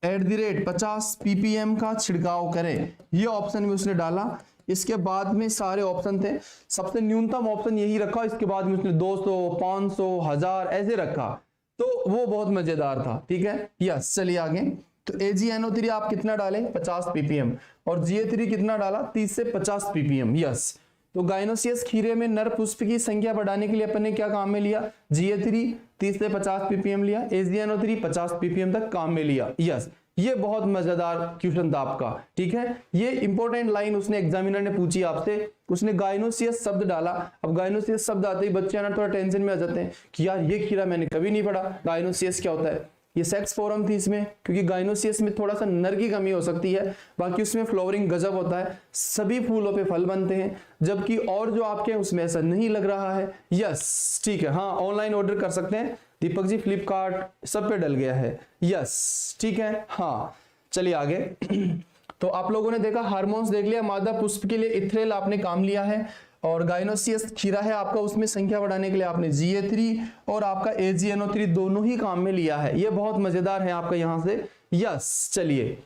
@ 50 ppm का छिड़काव करें। ये ऑप्शन में उसने डाला। इसके बाद में सारे ऑप्शन थे, सबसे न्यूनतम ऑप्शन यही रखा, इसके बाद में उसने 200, 500, 1000 ऐसे रखा, तो वो बहुत मजेदार था, ठीक है। यस, चलिए आगे। तो AgNO3 आप कितना डालें, 50 ppm, और GA3 कितना डाला, 30 से 50 ppm। यस, तो गाइनोसियस खीरे में नर पुष्प की संख्या बढ़ाने के लिए अपन ने क्या काम में लिया, GA3 30 से 50 ppm लिया, AgNO3 50 ppm तक काम में लिया। यस, ये बहुत मजेदार क्वेश्चन था आपका, ठीक है। ये इंपॉर्टेंट लाइन उसने एग्जामिनर ने पूछी आपसे, उसने गाइनोसियस शब्द डाला। अब गाइनोसियस शब्द आते ही बच्चे ना थोड़ा टेंशन में आ जाते हैं कि यार ये खीरा मैंने कभी नहीं पढ़ा, गाइनोसियस क्या होता है। ये सेक्स फॉरम थी इसमें, क्योंकि गाइनोसियस में थोड़ा सा नर की कमी हो सकती है, बाकी उसमें फ्लावरिंग गजब होता है, सभी फूलों पे फल बनते हैं, जबकि और जो आपके हैं उसमें ऐसा नहीं लग रहा है। यस ठीक है, हाँ ऑनलाइन ऑर्डर कर सकते हैं दीपक जी, फ्लिपकार्ट सब पे डल गया है। यस ठीक है, हाँ चलिए आगे। तो आप लोगों ने देखा हार्मोन्स देख लिया, मादा पुष्प के लिए इथ्रेल आपने काम लिया है, और गाइनोसियस खीरा है आपका, उसमें संख्या बढ़ाने के लिए आपने GA3 और आपका AgNO3 दोनों ही काम में लिया है। ये बहुत मजेदार है आपका यहां से। यस चलिए,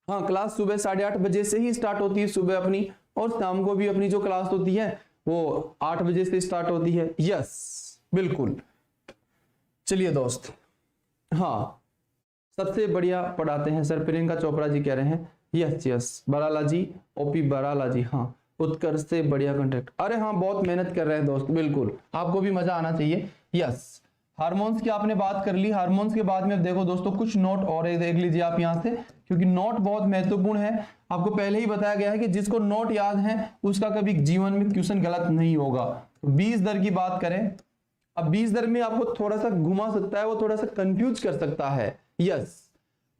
हाँ क्लास सुबह 8:30 बजे से ही स्टार्ट होती है सुबह अपनी, और शाम को भी अपनी जो क्लास होती है वो 8 बजे से स्टार्ट होती है। यस बिल्कुल, चलिए दोस्त, हाँ सबसे बढ़िया पढ़ाते हैं सर, प्रियंका चोपड़ा जी कह रहे हैं। यस यस, बराला जी, OP बराला जी, हाँ उत्कर्ष से बढ़िया कंटेक्ट। अरे हाँ बहुत मेहनत कर रहे हैं दोस्त, बिल्कुल आपको भी मजा आना चाहिए। यस, हार्मोन्स की आपने बात कर ली। हार्मोन्स के बाद में अब देखो दोस्तों कुछ नोट और देख लीजिए आप यहाँ से, क्योंकि नोट बहुत महत्वपूर्ण है। आपको पहले ही बताया गया है कि जिसको नोट याद है उसका कभी जीवन में क्वेश्चन गलत नहीं होगा। तो 20 दर की बात करें, अब 20 दर में आपको थोड़ा सा घुमा सकता है, वो थोड़ा सा कंफ्यूज कर सकता है। यस,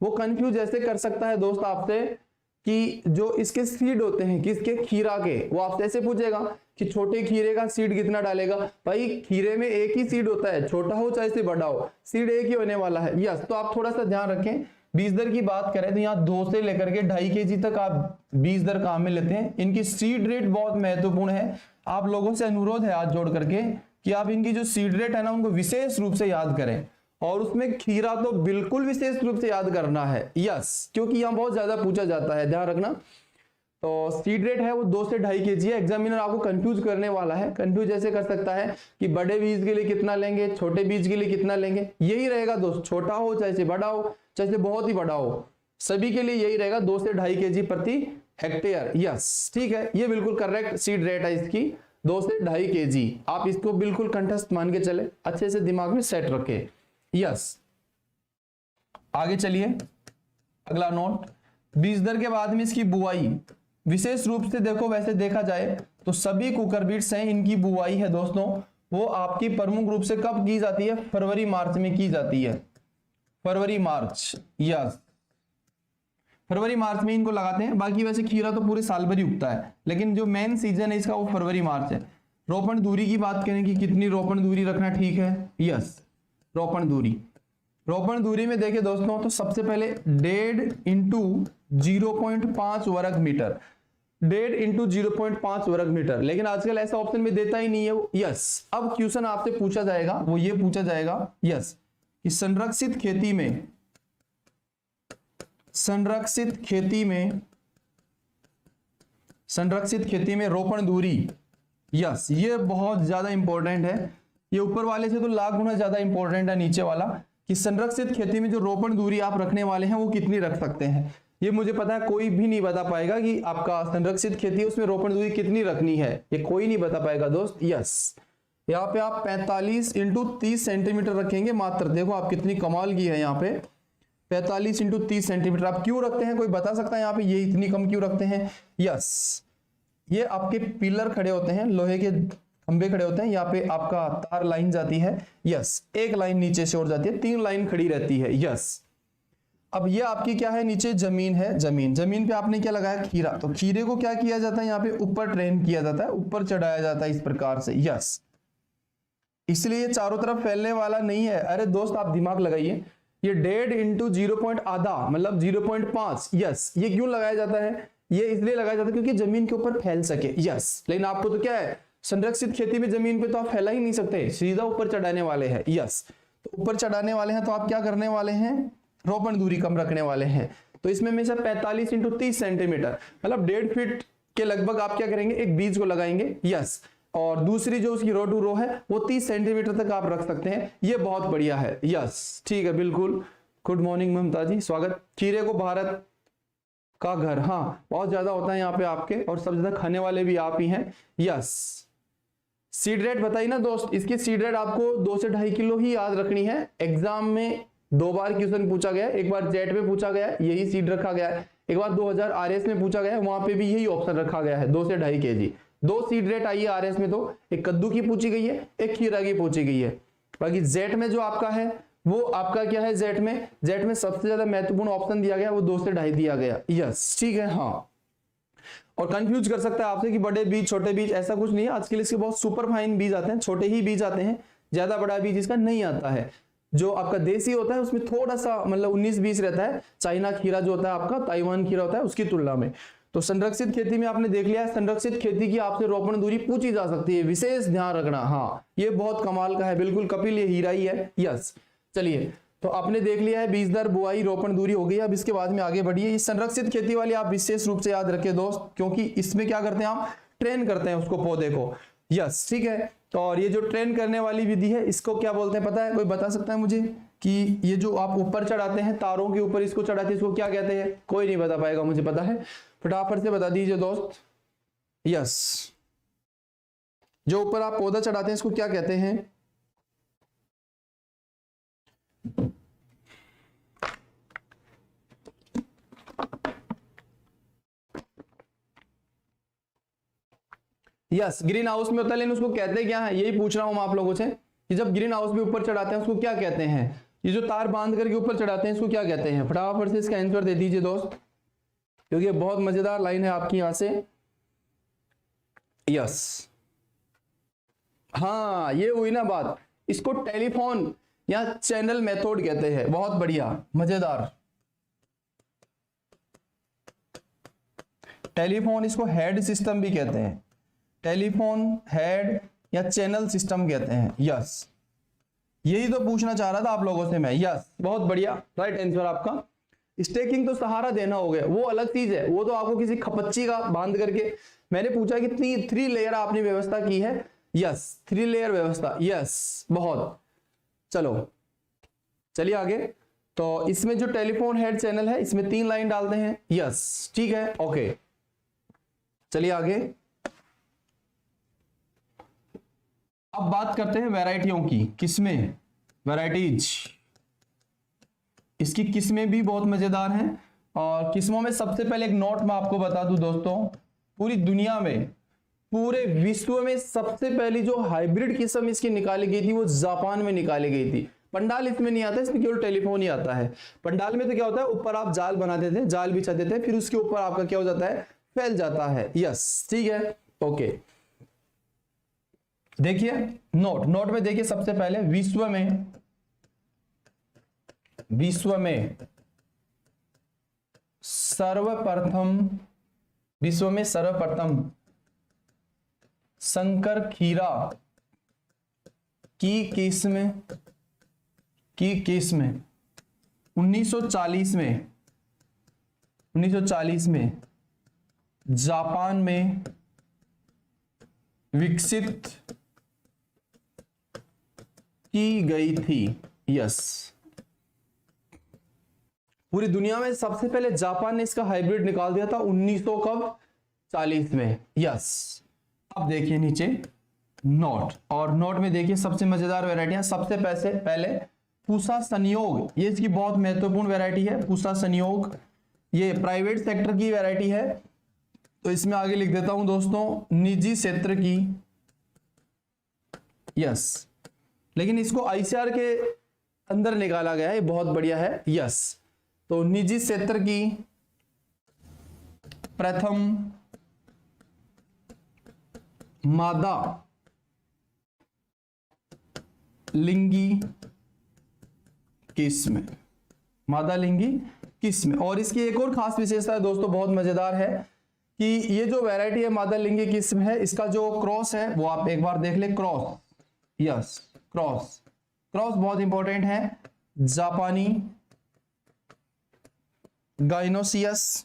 वो कंफ्यूज ऐसे कर सकता है दोस्त आपसे कि जो इसके सीड होते हैं किसके, खीरा के, वो आपसे ऐसे पूछेगा कि छोटे खीरे का सीड कितना डालेगा। भाई खीरे में एक ही सीड होता है, छोटा हो चाहे से बड़ा हो, सीड एक ही होने वाला है। यस, तो आप थोड़ा सा ध्यान रखें। 20 दर की बात करें तो यहाँ 2 से लेकर के 2.5 kg तक आप 20 दर काम में लेते हैं। इनकी सीड रेट बहुत महत्वपूर्ण है। आप लोगों से अनुरोध है हाथ जोड़ करके कि आप इनकी जो सीड रेट है ना उनको विशेष रूप से याद करें, और उसमें खीरा तो बिल्कुल विशेष रूप से याद करना है। यस, क्योंकि यहाँ बहुत ज्यादा पूछा जाता है, ध्यान रखना। तो सीड रेट है वो 2 से 2.5 kg है। एग्जामिनर आपको कंफ्यूज करने वाला है। कंफ्यूज ऐसे कर सकता है कि बड़े बीज के लिए कितना लेंगे, छोटे बीज के लिए कितना लेंगे, यही रहेगा दोस्त। छोटा हो चाहे से बड़ा हो, चाहे से बहुत ही बड़ा हो, सभी के लिए यही रहेगा 2 से 2.5 kg प्रति हेक्टेयर। यस ठीक है, ये बिल्कुल करेक्ट सीड रेट है इसकी, 2 से 2.5 kg। आप इसको बिल्कुल कंठस्थ मान के चले, अच्छे से दिमाग में सेट रखे। यस, आगे चलिए अगला नोट। 20 दर के बाद में इसकी बुआई विशेष रूप से देखो, वैसे देखा जाए तो सभी कुकर बीट्स हैं, इनकी बुआई है दोस्तों वो आपकी प्रमुख रूप से कब की जाती है, फरवरी मार्च में की जाती है। फरवरी मार्च, यस फरवरी मार्च में इनको लगाते हैं। बाकी वैसे खीरा तो पूरे साल भर ही उगता है, लेकिन जो मेन सीजन है इसका वो फरवरी मार्च है। रोपण दूरी की बात करें कि कितनी रोपण दूरी रखना ठीक है। यस, रोपण दूरी में देखिए दोस्तों, तो सबसे पहले 1.5 × 0.5 वर्ग मीटर, 1.5 × 0.5 वर्ग मीटर, लेकिन आजकल ऐसा ऑप्शन में देता ही नहीं है वो। यस, अब क्वेश्चन आपसे पूछा जाएगा, वो ये पूछा जाएगा यस कि संरक्षित खेती में रोपण दूरी। यस, ये बहुत ज्यादा इंपॉर्टेंट है, ये ऊपर वाले से तो लाख गुना ज्यादा इंपॉर्टेंट है नीचे वाला, कि संरक्षित खेती में जो रोपण दूरी आप रखने वाले हैं वो कितनी रख सकते हैं। ये मुझे पता है कोई भी नहीं बता पाएगा कि आपका संरक्षित खेती है उसमें रोपण दूरी कितनी रखनी है, ये कोई नहीं बता पाएगा दोस्त। यस, यहाँ पे आप 45 × 30 सेंटीमीटर रखेंगे मात्र। देखो आप कितनी कमाल की है, यहाँ पे 45 × 30 सेंटीमीटर आप क्यों रखते हैं, कोई बता सकता है यहाँ पे ये इतनी कम क्यों रखते हैं। यस, ये आपके पिलर खड़े होते हैं, लोहे के खंबे खड़े होते हैं, यहाँ पे आपका तार लाइन जाती है। यस, एक लाइन नीचे से और जाती है, 3 लाइन खड़ी रहती है। यस, अब ये आपकी क्या है, नीचे जमीन है, जमीन पे आपने क्या लगाया, खीरा। तो खीरे को क्या किया जाता है, यहाँ पे ऊपर ट्रेन किया जाता है, ऊपर चढ़ाया जाता है इस प्रकार से। यस, इसलिए ये चारों तरफ फैलने वाला नहीं है। अरे दोस्त आप दिमाग लगाइए, ये 1.5 × 0.5 मतलब 0.5। यस, ये क्यों लगाया जाता है, ये इसलिए लगाया जाता है क्योंकि जमीन के ऊपर फैल सके। यस, लेकिन आपको तो क्या है, संरक्षित खेती में जमीन पे तो आप फैला ही नहीं सकते, सीधा ऊपर चढ़ाने वाले हैं। यस, तो ऊपर चढ़ाने वाले हैं तो आप क्या करने वाले हैं, रोपण दूरी कम रखने वाले हैं। तो इसमें हमेशा 45 × 30 सेंटीमीटर मतलब 1.5 फीट के लगभग आप क्या करेंगे, एक बीज को लगाएंगे। यस, और दूसरी जो उसकी रो टू रो है वो 30 सेंटीमीटर तक आप रख सकते हैं। ये बहुत बढ़िया है। यस ठीक है, बिल्कुल। गुड मॉर्निंग ममता जी, स्वागत। खीरे को भारत का घर, हाँ बहुत ज्यादा होता है यहाँ पे आपके, और सबसे ज्यादा खाने वाले भी आप ही हैं। यस, सीड रेट बताइए ना दोस्त, इसकी सीड रेट आपको 2 से 2.5 किलो ही याद रखनी है। एग्जाम में 2 बार क्वेश्चन पूछा गया है, एक बार जेट में पूछा गया है, यही सीड रखा गया है, एक बार 2000 आरएस में पूछा गया है, वहां पे भी यही ऑप्शन रखा गया है 2 से 2.5 केजी। 2 सीड रेट आई है आरएस में, तो एक कद्दू की पूछी गई है, एक खीरा की पूछी गई है। बाकी जेट में जो आपका है वो आपका क्या है, जेट में सबसे ज्यादा महत्वपूर्ण ऑप्शन दिया गया वो 2 से 2.5 दिया गया। यस ठीक है। हाँ, और कंफ्यूज कर सकता है आपसे कि बड़े बीज छोटे बीज, ऐसा कुछ नहीं है। आजकल इसके बहुत सुपर फाइन बीज आते हैं, छोटे ही बीज आते हैं, ज्यादा बड़ा बीज इसका नहीं आता है। जो आपका देसी होता है उसमें थोड़ा सा मतलब 19-20 रहता है। चाइना खीरा जो होता है आपका, ताइवान खीरा होता है उसकी तुलना में। तो संरक्षित खेती में आपने देख लिया है, संरक्षित खेती की आपसे रोपण दूरी पूछी जा सकती है, विशेष ध्यान रखना। हाँ, ये बहुत कमाल का है, बिल्कुल कपिल, ये हीरा ही है। यस, चलिए, तो आपने देख लिया है बीज दर, बुआई, रोपण दूरी हो गई। अब इसके बाद में आगे बढ़िए। ये संरक्षित खेती वाली आप विशेष रूप से याद रखें दोस्त, क्योंकि इसमें क्या करते हैं, आप ट्रेन करते हैं उसको, पौधे को। यस ठीक है। तो और ये जो ट्रेन करने वाली विधि है इसको क्या बोलते हैं पता है, कोई बता सकता है मुझे कि ये जो आप ऊपर चढ़ाते हैं, तारों के ऊपर इसको चढ़ाते हैं, इसको क्या कहते हैं? कोई नहीं बता पाएगा, मुझे पता है, फटाफट से बता दीजिए दोस्त। यस, जो ऊपर आप पौधा चढ़ाते हैं इसको क्या कहते हैं? यस, ग्रीन हाउस में होता है, लेकिन उसको कहते क्या है यही पूछ रहा हूं मैं आप लोगों से कि जब ग्रीन हाउस में ऊपर चढ़ाते हैं उसको क्या कहते हैं? ये जो तार बांध करके ऊपर चढ़ाते हैं इसको क्या कहते हैं? फटाफट से इसका आंसर दे दीजिए दोस्त, क्योंकि बहुत मजेदार लाइन है आपकी यहां से। यस, हाँ ये हुई ना बात, इसको टेलीफोन या चैनल मेथड कहते हैं। बहुत बढ़िया, मजेदार। टेलीफोन, इसको हेड सिस्टम भी कहते हैं, टेलीफोन हेड या चैनल सिस्टम कहते हैं। यस, यही तो पूछना चाह रहा था आप लोगों से मैं। यस, बहुत बढ़िया, राइट आंसर आपका। स्टेकिंग तो सहारा देना हो गया, वो अलग चीज है, वो तो आपको किसी खपच्ची का बांध करके। मैंने पूछा कि 3 लेयर आपने व्यवस्था की है। यस, 3 लेयर व्यवस्था। यस, बहुत। चलो चलिए आगे। तो इसमें जो टेलीफोन हेड चैनल है इसमें 3 लाइन डालते हैं। यस ठीक है, ओके, चलिए आगे। अब बात करते हैं वैरायटियों की, किस्में, वैराइटीज। इसकी किस्में भी बहुत मजेदार हैं। और किस्मों में सबसे पहले एक नोट मैं आपको बता दूं दोस्तों, पूरी दुनिया में, पूरे विश्व में सबसे पहली जो हाइब्रिड किस्म इसकी निकाली गई थी वो जापान में निकाली गई थी। पंडाल इसमें नहीं आता, इसमें केवल टेलीफोन ही आता है। पंडाल में तो क्या होता है, ऊपर आप जाल बनाते थे, जाल बिछाते थे, फिर उसके ऊपर आपका क्या हो जाता है, फैल जाता है। यस ठीक है, ओके। देखिए नोट में देखिए, सबसे पहले विश्व में सर्वप्रथम संकर खीरा की किस्म 1940 में जापान में विकसित की गई थी। यस, पूरी दुनिया में सबसे पहले जापान ने इसका हाइब्रिड निकाल दिया था 1940 में। यस, अब देखिए नीचे नोट, और नोट में देखिए सबसे मजेदार वैरायटियां। सबसे पहले पूसा संयोग, ये इसकी बहुत महत्वपूर्ण वैरायटी है। पूसा संयोग ये प्राइवेट सेक्टर की वैरायटी है, तो इसमें आगे लिख देता हूं दोस्तों, निजी क्षेत्र की। यस, लेकिन इसको आईसीआर के अंदर निकाला गया है, ये बहुत बढ़िया है। यस, तो निजी क्षेत्र की प्रथम मादा लिंगी किस्म, मादा लिंगी किस्म। और इसकी एक और खास विशेषता है दोस्तों, बहुत मजेदार है, कि ये जो वैरायटी है मादा लिंगी किस्म है, इसका जो क्रॉस है वो आप एक बार देख ले, क्रॉस। यस, क्रॉस बहुत इंपॉर्टेंट है। जापानी गाइनोसियस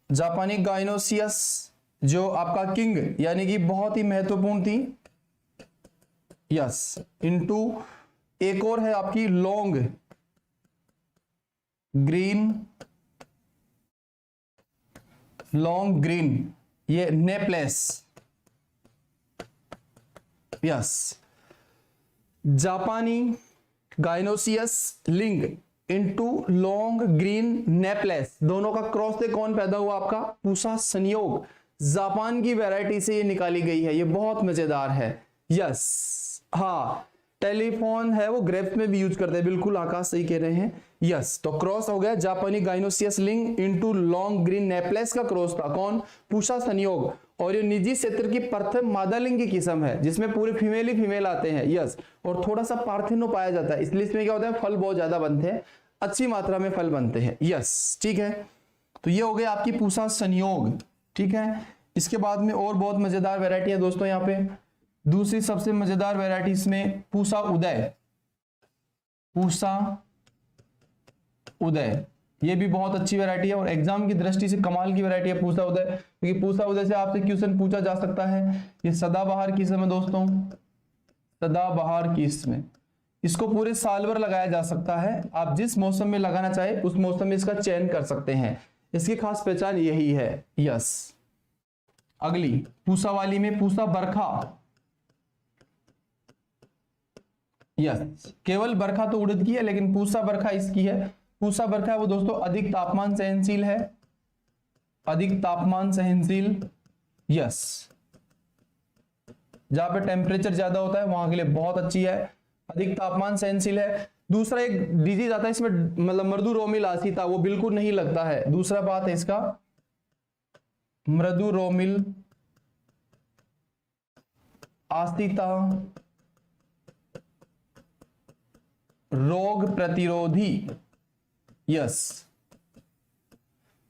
जापानी गाइनोसियस जो आपका किंग यानी कि बहुत ही महत्वपूर्ण थी। यस, इनटू एक और है आपकी लॉन्ग ग्रीन, ये नेपलेस यस। जापानी गाइनोसियस लिंग इनटू लॉन्ग ग्रीन नेपलेस, दोनों का क्रॉस से कौन पैदा हुआ? आपका पूसा संयोग जापान की वैरायटी से ये निकाली गई है। ये बहुत मजेदार है। यस, हाँ, टेलीफोन है वो ग्रेप्स में भी यूज करते हैं, बिल्कुल आकाश सही कह रहे हैं। यस, तो क्रॉस हो गया जापानी गाइनोसियस लिंग इनटू लॉन्ग ग्रीन नेपलेस का क्रॉस था कौन? पूसा संयोग। और ये निजी क्षेत्र की प्रथम मादालिंग की किस्म है जिसमें पूरे फीमेल ही फीमेल आते हैं। यस, और थोड़ा सा पार्थिनो पाया जाता है, इसलिए इसमें क्या होता है, फल बहुत ज्यादा बनते हैं, अच्छी मात्रा में फल बनते हैं। यस, ठीक है, तो ये हो गया आपकी पूसा संयोग। ठीक है, इसके बाद में और बहुत मजेदार वैरायटी है दोस्तों। यहाँ पे दूसरी सबसे मजेदार वैरायटी इसमें पूसा उदय। पूसा उदय ये भी बहुत अच्छी वैरायटी है और एग्जाम की दृष्टि से कमाल की वैरायटी है पूसा उदय, क्योंकि पूसा उदय से आपसे क्वेश्चन पूछा जा सकता है। ये सदाबहार किस्म है दोस्तों, सदाबहार किस्म, इसको पूरे साल भर लगाया जा सकता है। आप जिस मौसम में लगाना चाहे उस मौसम में इसका चयन कर सकते हैं। इसकी खास पहचान यही है। यस, अगली पूसा वाली में पूसा बरखा। यस, केवल बरखा तो उड़द की है, लेकिन पूसा बरखा इसकी है। पूसा बरखा वो दोस्तों अधिक तापमान सहनशील है, अधिक तापमान सहनशील। यस, जहां पे टेम्परेचर ज्यादा होता है वहां के लिए बहुत अच्छी है, अधिक तापमान सहनशील है। दूसरा एक डिजीज आता है इसमें, मतलब मृदु रोमिल आसिता, वो बिल्कुल नहीं लगता है। दूसरा बात है इसका मृदु रोमिल आसिता रोग प्रतिरोधी। यस,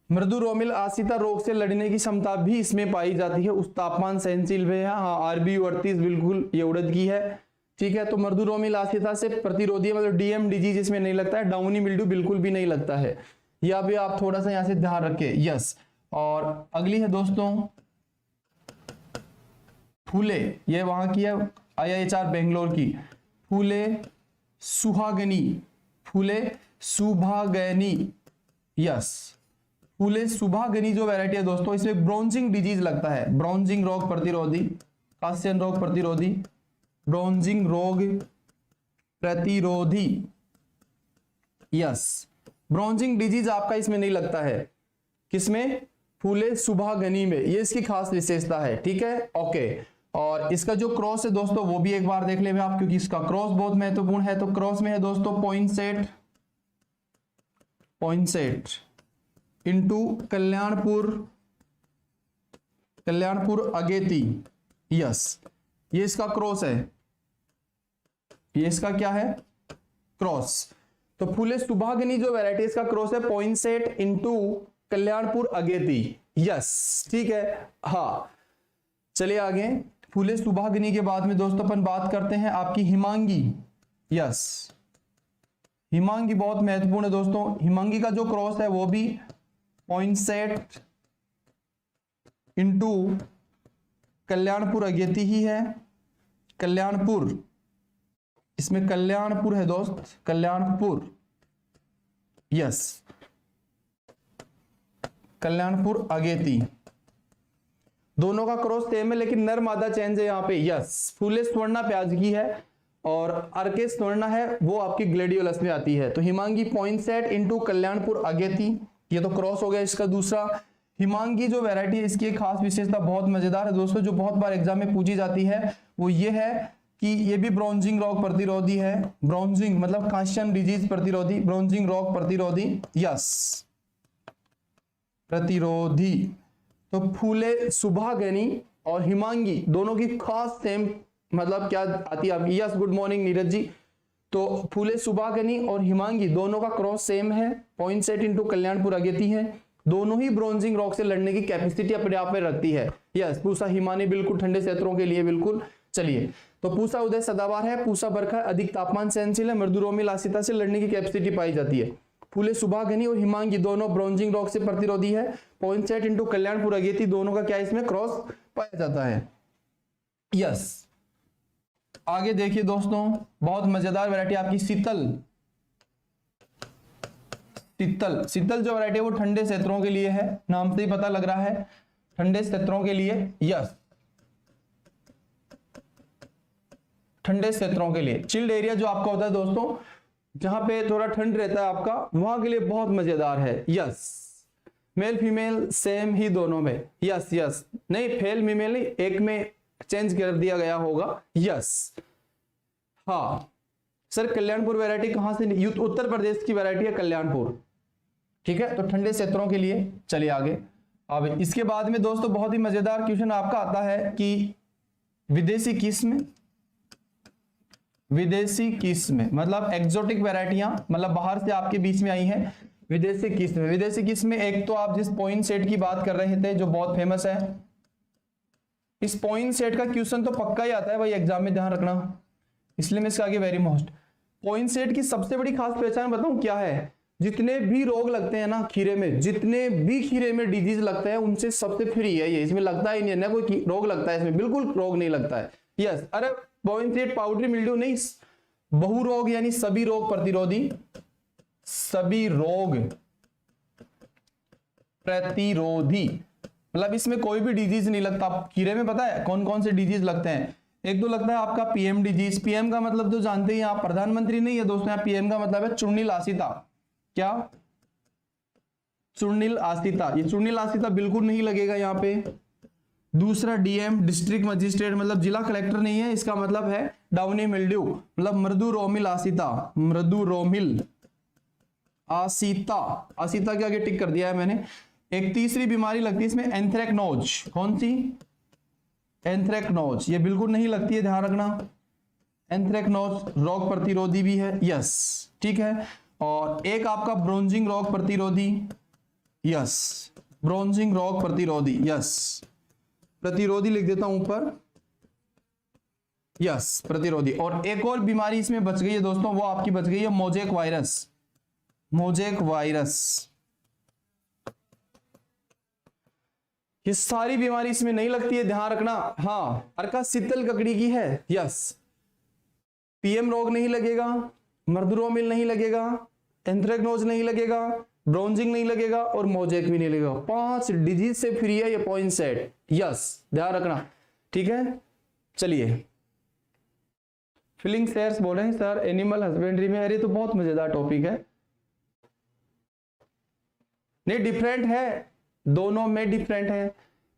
मृदु रोमिल आसिता रोग से लड़ने की क्षमता भी इसमें पाई जाती है, उस तापमान सहनशील में है। हाँ, RBU 38 बिल्कुल ये उड़द की है। ठीक है, तो मृदु रोमिल आसिता से प्रतिरोधी, मतलब DM डिजीज इसमें नहीं लगता है, डाउनी मिल्ड्यू बिल्कुल भी नहीं लगता है। यह भी आप थोड़ा सा यहां से ध्यान रखें। यस, और अगली है दोस्तों फूले, ये वहां की है IIHR बेंगलोर की, फूले सुहागनी, फूले सुभागनी। यस, फूले सुभागनी जो वैरायटी है दोस्तों, इसमें ब्रोंजिंग डिजीज लगता है, ब्रोंजिंग रोग प्रतिरोधी, कांस्य रोग प्रतिरोधी, ब्रोंजिंग रोग प्रतिरोधी। यस, ब्रोंजिंग डिजीज आपका इसमें नहीं लगता है, किसमें? फूले सुभागनी में, ये इसकी खास विशेषता है। ठीक है, ओके। और इसका जो क्रॉस है दोस्तों वो भी एक बार देख लेंगे आप, क्योंकि इसका क्रॉस बहुत महत्वपूर्ण है। तो क्रॉस में है दोस्तों पॉइंसेट इनटू कल्याणपुर अगेती। यस, ये इसका क्रॉस है, ये इसका क्या है? क्रॉस। तो फूले सुभागनी जो वैरायटी इसका क्रॉस है पॉइंसेट इनटू कल्याणपुर अगेती। यस, ठीक है। हाँ, चलिए आगे। फूले सुभागनी के बाद में दोस्तों अपन बात करते हैं आपकी हिमांगी। यस, हिमांगी बहुत महत्वपूर्ण है दोस्तों। हिमांगी का जो क्रॉस है वो भी पॉइंसेट इनटू कल्याणपुर अगेती ही है। कल्याणपुर, इसमें कल्याणपुर है दोस्त, कल्याणपुर। यस, कल्याणपुर अगेती, दोनों का क्रॉस सेम है लेकिन नर मादा चेंज है यहाँ पे। यस, फूले स्वर्णा प्याज की है और अर्के स्वर्णा है वो आपकी ग्लेडियोलस में आती है। तो हिमांगी पॉइंसेट इनटू कल्याणपुर अगेती, ये तो क्रॉस हो गया इसका। दूसरा हिमांगी जो वैरायटी है इसकी एक खास विशेषता बहुत मजेदार है दोस्तों, जो बहुत बार एग्जाम में पूछी जाती है, वो ये है कि ये भी ब्रोंजिंग रोग प्रतिरोधी है। ब्रोंजिंग मतलब कांस्यन डिजीज प्रतिरोधी, ब्रोंजिंग रोग प्रतिरोधी। यस, प्रतिरोधी। तो फूले सुभागनी और हिमांगी दोनों की खास सेम, मतलब क्या आती है आपकी? Yes, good morning Neeraj ji. तो फूले सुभागनी और हिमांगी दोनों का क्रॉस सेम है, पॉइंसेट इनटू कल्याणपुर अगेती है। दोनों ही ब्रोंजिंग रोग से लड़ने की कैपेसिटी अपने आप में रखती है। यस, पूसा हिमानी बिल्कुल ठंडे क्षेत्रों के लिए बिल्कुल। चलिए, तो पूसा उदय सदाबहार है, पूसा बरखा अधिक तापमान सहनशील है, मृदु रोमिल आसिता से लड़ने की कैपेसिटी पाई जाती है। फूले सुभागनी और हिमांगी दोनों ब्रोंजिंग रोग से प्रतिरोधी है। पॉइंसेट इनटू कल्याणपुर अगेती दोनों का क्या इसमें क्रॉस पाया जाता है। यस, आगे देखिए दोस्तों, बहुत मजेदार वैरायटी आपकी शीतल। शीतल, शीतल जो वैरायटी है वो ठंडे क्षेत्रों के लिए है, नाम से ही पता लग रहा है ठंडे क्षेत्रों के लिए। यस, ठंडे क्षेत्रों के लिए, चिल्ड एरिया जो आपका होता है दोस्तों, जहां पे थोड़ा ठंड रहता है आपका, वहां के लिए बहुत मजेदार है। यस, मेल फीमेल सेम ही दोनों में। यस यस, नहीं फेल फीमेल नहीं, एक में चेंज कर दिया गया होगा। यस, हाँ सर कल्याणपुर वैरायटी कहां से? उत्तर प्रदेश की वैरायटी है कल्याणपुर, ठीक है। तो ठंडे क्षेत्रों के लिए। चलिए आगे। अब इसके बाद में दोस्तों बहुत ही मजेदार क्वेश्चन आपका आता है कि विदेशी किस्म, विदेशी किस्म मतलब एक्सोटिक वैरायटियां, मतलब बाहर से आपके बीच में आई हैं विदेशी किस्म। विदेशी किस्म एक तो आप जिस पॉइंट सेट की बात कर रहे थे जो बहुत फेमस है, इस पॉइंट सेट का क्वेश्चन तो पक्का ही आता है भाई एग्जाम में, ध्यान रखना, इसलिए मैं इसका आगे वेरी मोस्ट। पॉइंट सेट की सबसे बड़ी खास पहचान बताऊं क्या है? जितने भी रोग लगते हैं ना खीरे में, जितने भी खीरे में डिजीज लगते हैं उनसे सबसे फ्री है ये, इसमें लगता ही नहीं है ना कोई रोग लगता है, इसमें बिल्कुल रोग नहीं लगता है। यस, अरे पॉइंट सेट पाउडरी मिल्ड्यू नहीं, बहु रोग यानी सभी रोग प्रतिरोधी, सभी रोग प्रतिरोधी, मतलब इसमें कोई भी डिजीज नहीं लगता। खीरे में पता है कौन कौन से डिजीज लगते हैं? एक तो लगता है आपका पीएम डिजीज, पीएम का मतलब तो जानते ही आप, प्रधानमंत्री नहीं है दोस्तों, यहाँ पीएम का मतलब है चुर्नील आसिता। क्या? चुर्नील आसिता, ये चुर्नील आसिता बिल्कुल नहीं लगेगा यहाँ पे। दूसरा डीएम डिस्ट्रिक्ट मजिस्ट्रेट, मतलब जिला कलेक्टर नहीं है, इसका मतलब है डाउनी मिल्ड्यू, मतलब मृदु रोमिल आसिता, मृदु रोमिल आसिता, आसिता के आगे टिक कर दिया है मैंने। एक तीसरी बीमारी लगती है इसमें एंथ्रेक्नोज, कौन सी? एंथ्रेक्नोज, ये बिल्कुल नहीं लगती है, ध्यान रखना। एंथ्रेक्नोज रोग प्रतिरोधी भी है, यस ठीक है। और एक आपका ब्रोंजिंग रोग प्रतिरोधी, यस ब्रोंजिंग रोग प्रतिरोधी, यस प्रतिरोधी लिख देता हूं ऊपर, यस प्रतिरोधी। और एक और बीमारी इसमें बच गई है दोस्तों, वो आपकी बच गई है मोजेक वायरस, मोजेक वायरस। ये सारी बीमारी इसमें नहीं लगती है, ध्यान रखना। हाँ, अर्का शीतल ककड़ी की है, यस। पीएम रोग नहीं लगेगा, मर्दुरोमिल नहीं लगेगा, एंथ्रेक्नोज नहीं लगेगा, ब्रोंजिंग नहीं लगेगा और मोजेक भी नहीं लगेगा। 5 डिजीज से फ्री है ये पॉइंट सेट, यस ध्यान रखना, ठीक है। चलिए, फीलिंग शेयर्स बोल रहे हैं सर एनिमल हस्बेंड्री में, अरे तो बहुत मजेदार टॉपिक है। नहीं डिफरेंट है, दोनों में डिफरेंट है।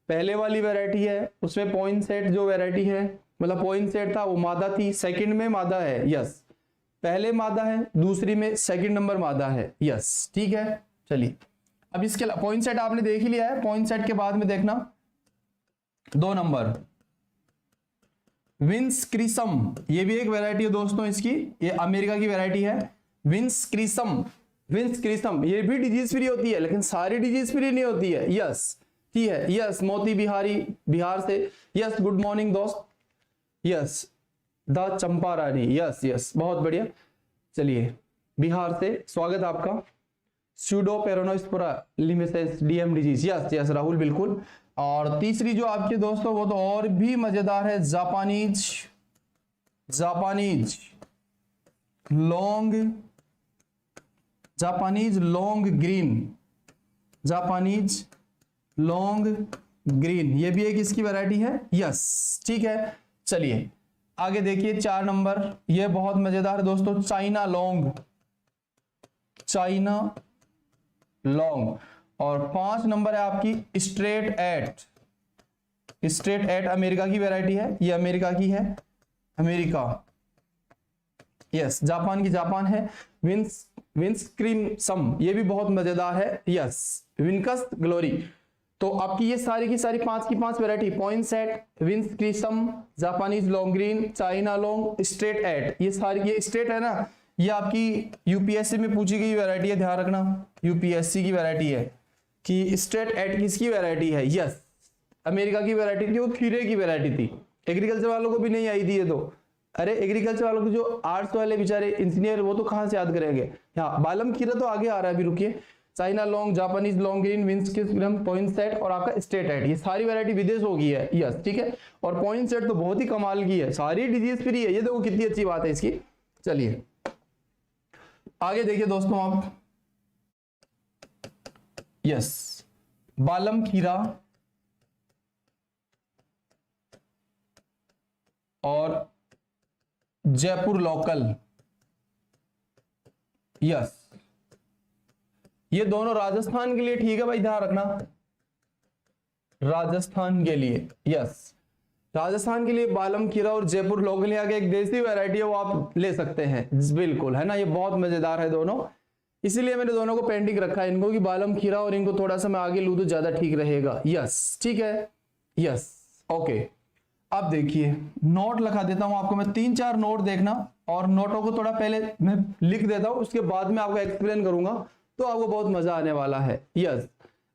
पहले वाली वैरायटी है उसमें पॉइंट सेट जो वैरायटी है, मतलब पॉइंट सेट था वो मादा थी, सेकंड में मादा है, यस पहले मादा है, दूसरी में सेकंड नंबर मादा है, यस ठीक है। चलिए अब इसके पॉइंट सेट आपने देख ही लिया है, पॉइंट सेट के बाद में देखना 2 नंबर विंस क्रिसम, ये भी एक वैरायटी है दोस्तों इसकी, ये अमेरिका की वैरायटी है विंस क्रिसम। विंस क्रिसम ये भी डिजीज फ्री होती है, लेकिन सारी डिजीज फ्री नहीं होती है, यस ठीक है। यस मोती बिहारी बिहार से, यस गुड मॉर्निंग दोस्त, yes the Champa Rani, yes yes बहुत बढ़िया। चलिए बिहार से स्वागत आपका। स्यूडोपेरोनोस्पोरा लिमिसेंस DM disease, yes yes Rahul बिल्कुल। और तीसरी जो आपके दोस्तों वो तो और भी मजेदार है, Japanese, Japanese long, Japanese long green, Japanese long green, ये भी एक इसकी वैरायटी है, यस ठीक है। चलिए आगे देखिए 4 नंबर, ये बहुत मजेदार है दोस्तों, चाइना लॉन्ग, चाइना लॉन्ग। और 5 नंबर है आपकी straight eight, straight eight America की वैरायटी है, ये अमेरिका की है, अमेरिका, यस जापान की जापान है। विंस विंस क्रीम सम, ये भी बहुत मजेदार है, यस विनकस ग्लोरी। तो आपकी ये सारी की सारी 5 की 5 वैरायटी, पॉइंट सेट, विंस क्रिसम, Japanese long green, China long, straight eight, ये सारी, ये स्ट्रेट है ना, ये आपकी यूपीएससी में पूछी गई वैरायटी है, ध्यान रखना यूपीएससी की वैरायटी है कि स्ट्रेट एट किसकी वैरायटी है, यस अमेरिका की वैरायटी थी, वो खीरे की वैरायटी थी। एग्रीकल्चर वालों को भी नहीं आई थी ये तो, अरे एग्रीकल्चर वालों को जो आर्ट्स वाले बेचारे इंजीनियर वो तो कहां से याद करेंगे। हाँ बालम खीरा तो आगे आ रहा है, अभी रुकिए। China long, Japanese long green, विंस क्रिसम, पॉइंट सेट और आपका स्ट्रेट एट, ये सारी वैरायटी विदेश होगी है, यस ठीक है। और पॉइंट सेट तो बहुत ही कमाल की है, सारी डिजीज फ्री है, ये देखो कितनी अच्छी बात है इसकी। चलिए आगे देखिए दोस्तों आप, यस बालम खीरा और जयपुर लोकल, यस, ये दोनों राजस्थान के लिए ठीक है भाई, ध्यान रखना, राजस्थान के लिए, यस, राजस्थान के लिए बालम खीरा और जयपुर लोकल यहाँ के एक देसी वैरायटी है, वो आप ले सकते हैं, बिल्कुल, है ना, ये बहुत मजेदार है दोनों, इसीलिए मैंने दोनों को पेंडिंग रखा है इनको, कि बालम खीरा और इनको थोड़ा सा मैं आगे लूं तो ज्यादा ठीक रहेगा, यस, ठीक है, यस, ओके। अब देखिए नोट लिखा देता हूं आपको मैं, 3-4 नोट देखना, और नोटों को थोड़ा पहले मैं लिख देता हूं, उसके बाद में आपको एक्सप्लेन करूंगा, तो आपको बहुत मजा आने वाला है। यस,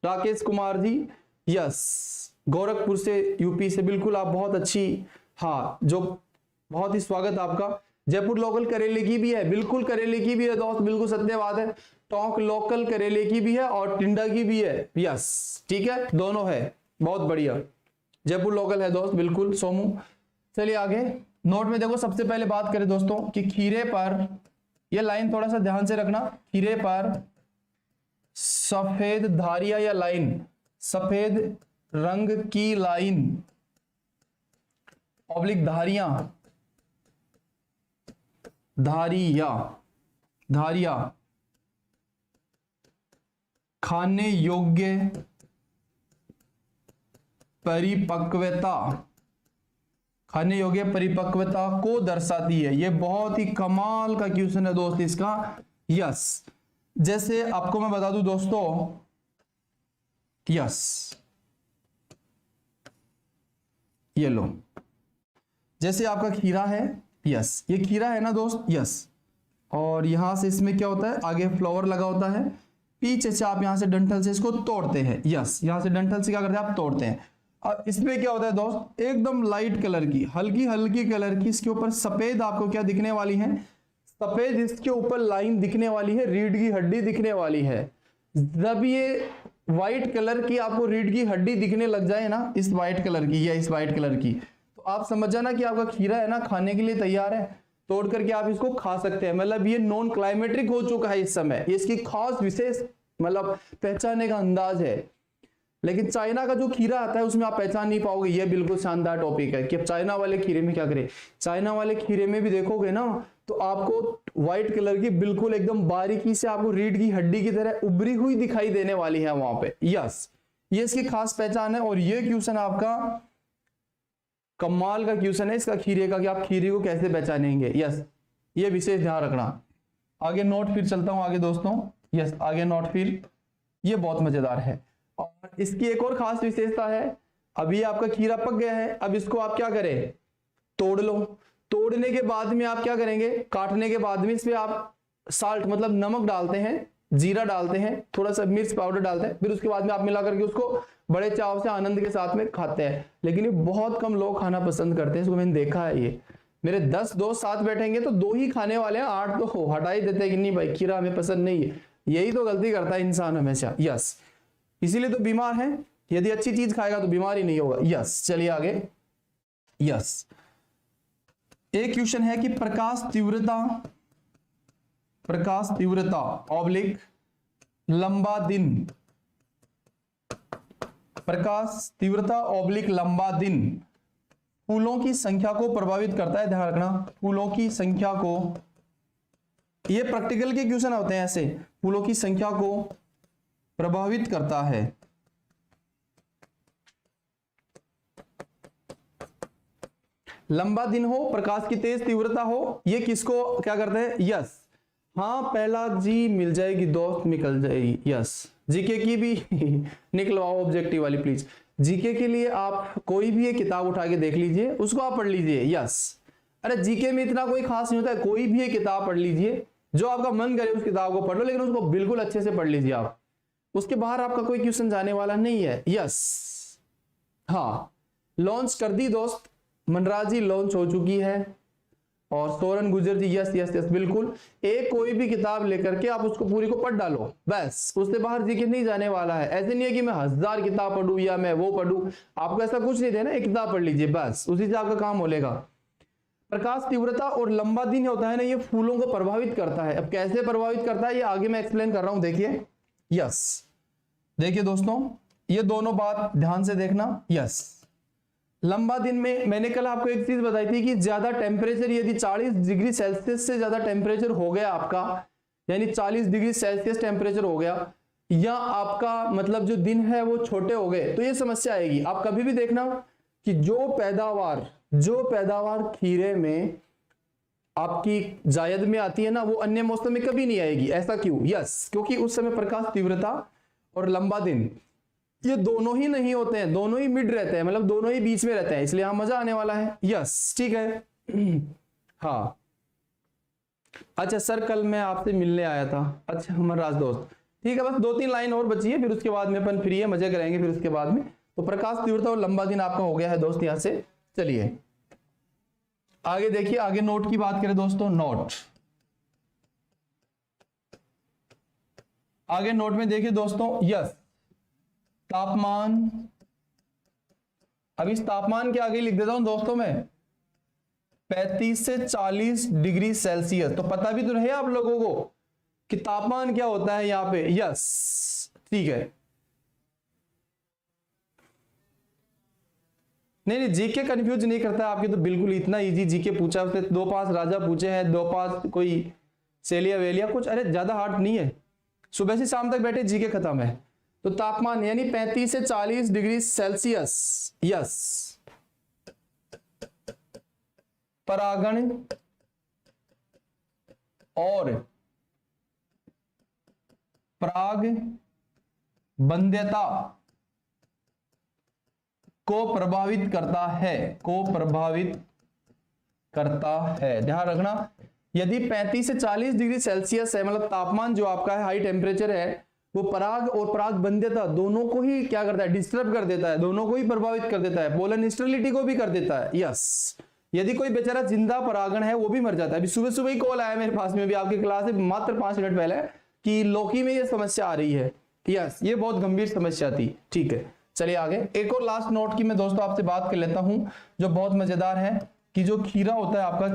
राकेश कुमार जी, यस, गोरखपुर से, यूपी से, बिल्कुल आप बहुत अच्छी, हाँ, जो बहुत ही स्वागत आपका। जयपुर लोकल करेले की भी है, बिल्कुल करेले की भी है दोस्त, बिल्कुल सत्य बात है। टोंक लोकल करेले की भी है और टिंडा की भी है, यस, ठीक है, दोनों है, बहुत बढ़िया, जयपुर लोकल है दोस्त, बिल्कुल सोमू। चलिए आगे नोट में देखो, सबसे पहले बात करें दोस्तों कि खीरे पर, यह लाइन थोड़ा सा ध्यान से रखना, खीरे पर सफेद धारियां या लाइन, सफेद रंग की लाइन ऑब्लिक धारियां, धारियां खाने योग्य परिपक्वता, खाने योग्य परिपक्वता को दर्शाती है। यह बहुत ही कमाल का क्वेश्चन है दोस्त इसका, यस। जैसे आपको मैं बता दूं दोस्तों, यस, ये लो, जैसे आपका खीरा है, यस, ये खीरा है ना दोस्त, यस, और यहां से इसमें क्या होता है, आगे फ्लावर लगा होता है, पीछे से आप यहां से डंठल से इसको तोड़ते हैं, यस, यहां से डंठल से क्या करते हैं, आप तोड़ते हैं। और इसमें क्या होता है दोस्त, एकदम लाइट कलर की, हल्की हल्की कलर की, इसके ऊपर सफेद आपको क्या दिखने वाली है, सफेद इसके ऊपर लाइन दिखने वाली है, रीढ़ की हड्डी दिखने वाली है। जब ये व्हाइट कलर की आपको रीढ़ की हड्डी दिखने लग जाए ना, इस व्हाइट कलर की या इस व्हाइट कलर की, तो आप समझ जाना कि आपका खीरा है ना खाने के लिए तैयार है, तोड़ करके आप इसको खा सकते हैं। मतलब ये नॉन क्लाइमेट्रिक हो चुका है इस समय, ये इसकी खास विशेष मतलब पहचानने का अंदाज है। लेकिन चाइना का जो खीरा आता है उसमें आप पहचान नहीं पाओगे। ये बिल्कुल शानदार टॉपिक है कि अब चाइना वाले खीरे में क्या करें। चाइना वाले खीरे में भी देखोगे ना तो आपको व्हाइट कलर की बिल्कुल एकदम बारीकी से आपको रीढ़ की हड्डी की तरह उभरी हुई दिखाई देने वाली है वहां पे। यस, ये इसकी खास पहचान है। और ये क्वेश्चन आपका कमाल का क्वेश्चन है इसका खीरे का, कि आप खीरे को कैसे पहचानेंगे। यस, ये विशेष ध्यान रखना। आगे नोट फिर चलता हूं आगे दोस्तों। यस, आगे नोट फिर, ये बहुत मजेदार है। और इसकी एक और खास विशेषता है, अभी आपका खीरा पक गया है, अब इसको आप क्या करें, तोड़ लो। तोड़ने के बाद में आप क्या करेंगे, काटने के बाद में इसमें आप साल्ट मतलब नमक डालते हैं, जीरा डालते हैं, थोड़ा सा मिर्च पाउडर डालते हैं, फिर उसके बाद में आप मिला करके उसको बड़े चाव से आनंद के साथ में खाते हैं। लेकिन ये बहुत कम लोग खाना पसंद करते हैं, इसको मैंने देखा है। ये मेरे 10 दोस्त साथ बैठेंगे तो 2 ही खाने वाले हैं, 8 तो हटा ही देते हैं कि नहीं भाई खीरा हमें पसंद नहीं है। यही तो गलती करता है इंसान हमेशा। यस, इसीलिए तो बीमार है। यदि अच्छी चीज खाएगा तो बीमार ही नहीं होगा। यस, चलिए आगे। यस, एक क्वेश्चन है कि प्रकाश तीव्रता ऑब्लिक लंबा दिन, प्रकाश तीव्रता ऑब्लिक लंबा दिन फूलों की संख्या को प्रभावित करता है। ध्यान रखना, फूलों की संख्या को, ये प्रैक्टिकल के क्वेश्चन होते हैं ऐसे, फूलों की संख्या को प्रभावित करता है। लंबा दिन हो, प्रकाश की तेज तीव्रता हो, ये किसको क्या करते हैं। यस, हाँ, पहला जी मिल जाएगी दोस्त, निकल जाएगी। यस, जीके की भी निकलवाओ ऑब्जेक्टिव वाली प्लीज। जीके के लिए आप कोई भी एक किताब उठा के देख लीजिए, उसको आप पढ़ लीजिए। यस, अरे जीके में इतना कोई खास नहीं होता है, कोई भी एक किताब पढ़ लीजिए, जो आपका मन करे उस किताब को पढ़ लो, लेकिन उसको बिल्कुल अच्छे से पढ़ लीजिए आप, उसके बाहर आपका कोई क्वेश्चन जाने वाला नहीं है। यस, हाँ, लॉन्च कर दी दोस्त, मनराज जी लॉन्च हो चुकी है, और सोरन गुजर जी यस यस यस बिल्कुल। एक कोई भी किताब लेकर के आप उसको पूरी को पढ़ डालो, बस, उससे बाहर जीके नहीं जाने वाला है। ऐसे नहीं है कि मैं 1000 किताब पढ़ूं या मैं वो पढ़ूं, आपको ऐसा कुछ नहीं देना, एक किताब पढ़ लीजिए बस, उसी से आपका काम होलेगा। प्रकाश तीव्रता और लंबा दिन होता है ना, ये फूलों को प्रभावित करता है। अब कैसे प्रभावित करता है ये आगे मैं एक्सप्लेन कर रहा हूं, देखिए। यस, देखिए दोस्तों, ये दोनों बात ध्यान से देखना। यस, लंबा दिन में मैंने कल आपको एक चीज बताई थी कि ज्यादा टेम्परेचर यदि 40 डिग्री सेल्सियस से ज्यादा टेम्परेचर हो गया आपका, यानी 40 डिग्री सेल्सियस टेम्परेचर हो गया, या आपका मतलब जो दिन है वो छोटे हो गए, तो ये समस्या आएगी। आप कभी भी देखना कि जो पैदावार खीरे में आपकी जायद में आती है ना, वो अन्य मौसम में कभी नहीं आएगी। ऐसा क्यों? यस, क्योंकि उस समय प्रकाश तीव्रता और लंबा दिन ये दोनों ही नहीं होते हैं, दोनों ही मिड रहते हैं, मतलब दोनों ही बीच में रहते हैं, इसलिए यहां मजा आने वाला है। यस, ठीक है। हाँ अच्छा सर, कल मैं आपसे मिलने आया था। अच्छा हमारा राज दोस्त, ठीक है, बस 2-3 लाइन और बची है, फिर उसके बाद में अपन फ्री है, मजे करेंगे फिर उसके बाद में। तो प्रकाश तीव्रता और लंबा दिन आपका हो गया है दोस्त यहां से। चलिए आगे देखिए, आगे नोट की बात करें दोस्तों, नोट आगे नोट में देखिए दोस्तों, यस तापमान, अब इस तापमान के आगे लिख देता हूं दोस्तों मैं 35 से 40 डिग्री सेल्सियस। तो पता भी तो रहे आप लोगों को कि तापमान क्या होता है यहां पे। यस ठीक है, नहीं जीके कंफ्यूज नहीं करता है आपके, तो बिल्कुल इतना इजी जीके पूछा उसने, 2-5 राजा पूछे हैं, 2-5 कोई सेलिया वेलिया कुछ, अरे ज्यादा हार्ड नहीं है, सुबह से शाम तक बैठे जीके खत्म है। तो तापमान यानी 35 से 40 डिग्री सेल्सियस। यस, परागण और पराग बंध्यता को प्रभावित करता है, ध्यान रखना। यदि 35 से 40 डिग्री सेल्सियस है, मतलब तापमान जो आपका है, हाई टेम्परेचर है, वो पराग और पराग बंध्यता दोनों को ही क्या करता है, डिस्टर्ब कर देता है, दोनों को ही प्रभावित कर देता है, पोलन स्टेरिलिटी को भी कर देता है। यस, यदि कोई बेचारा जिंदा परागण है वो भी मर जाता है। अभी सुबह सुबह ही कॉल आया मेरे पास में भी, आपकी क्लास से मात्र 5 मिनट पहले, कि लौकी में ये समस्या आ रही है। यस, ये बहुत गंभीर समस्या थी। ठीक है, चलिए आगे एक और लास्ट नोट की मैं दोस्तों आपसे बात कर लेता हूं, जो बहुत मजेदार है, कि जो खीरा होता है आपका,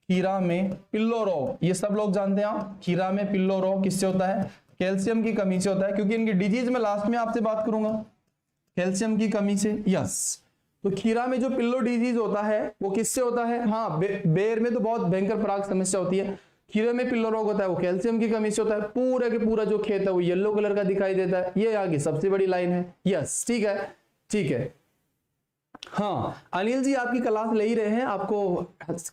खीरा में पिल्लो रोग, ये सब लोग जानते हैं। खीरा में पिल्लो रोग किससे होता है? कैल्शियम की कमी से होता है, क्योंकि इनकी डिजीज में लास्ट में आपसे बात करूंगा, कैल्शियम की कमी से। यस, तो खीरा में जो पिल्लो डिजीज होता है वो किससे होता है? हाँ, बेर में तो बहुत भयंकर पराग समस्या होती है, खीरे में पिल्लो रोग होता है वो कैल्शियम की कमी से होता है। पूरा के पूरा जो खेत है वो येलो कलर का दिखाई देता है, ये आगे सबसे बड़ी लाइन है। यस, ठीक है, ठीक है। हाँ अनिल जी, आपकी क्लास ले ही रहे हैं, आपको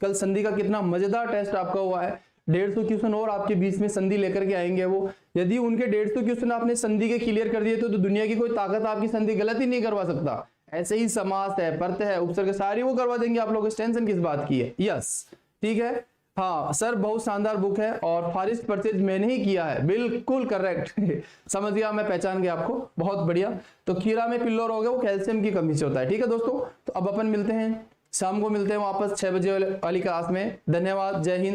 कल संधि का कितना मजेदार टेस्ट आपका हुआ है। 150 क्वेश्चन और आपके बीच में संधि लेकर के आएंगे वो। यदि उनके 150 क्वेश्चन आपने संधि के क्लियर कर दिए तो दुनिया की कोई ताकत आपकी संधि गलत ही नहीं करवा सकता। ऐसे ही समास है, पर्त है, उपसर्ग, सारी वो करवा देंगे आप लोग, टेंशन किस बात की है। यस, ठीक है। हाँ सर, बहुत शानदार बुक है और फॉरेस्ट परचेज मैंने ही किया है, बिल्कुल करेक्ट। समझ गया, मैं पहचान गया आपको, बहुत बढ़िया। तो खीरा में पिल्लो रोग है वो कैल्शियम की कमी से होता है। ठीक है दोस्तों, तो अब अपन मिलते हैं शाम को, मिलते हैं वापस 6 बजे वाली क्लास में। धन्यवाद, जय हिंद।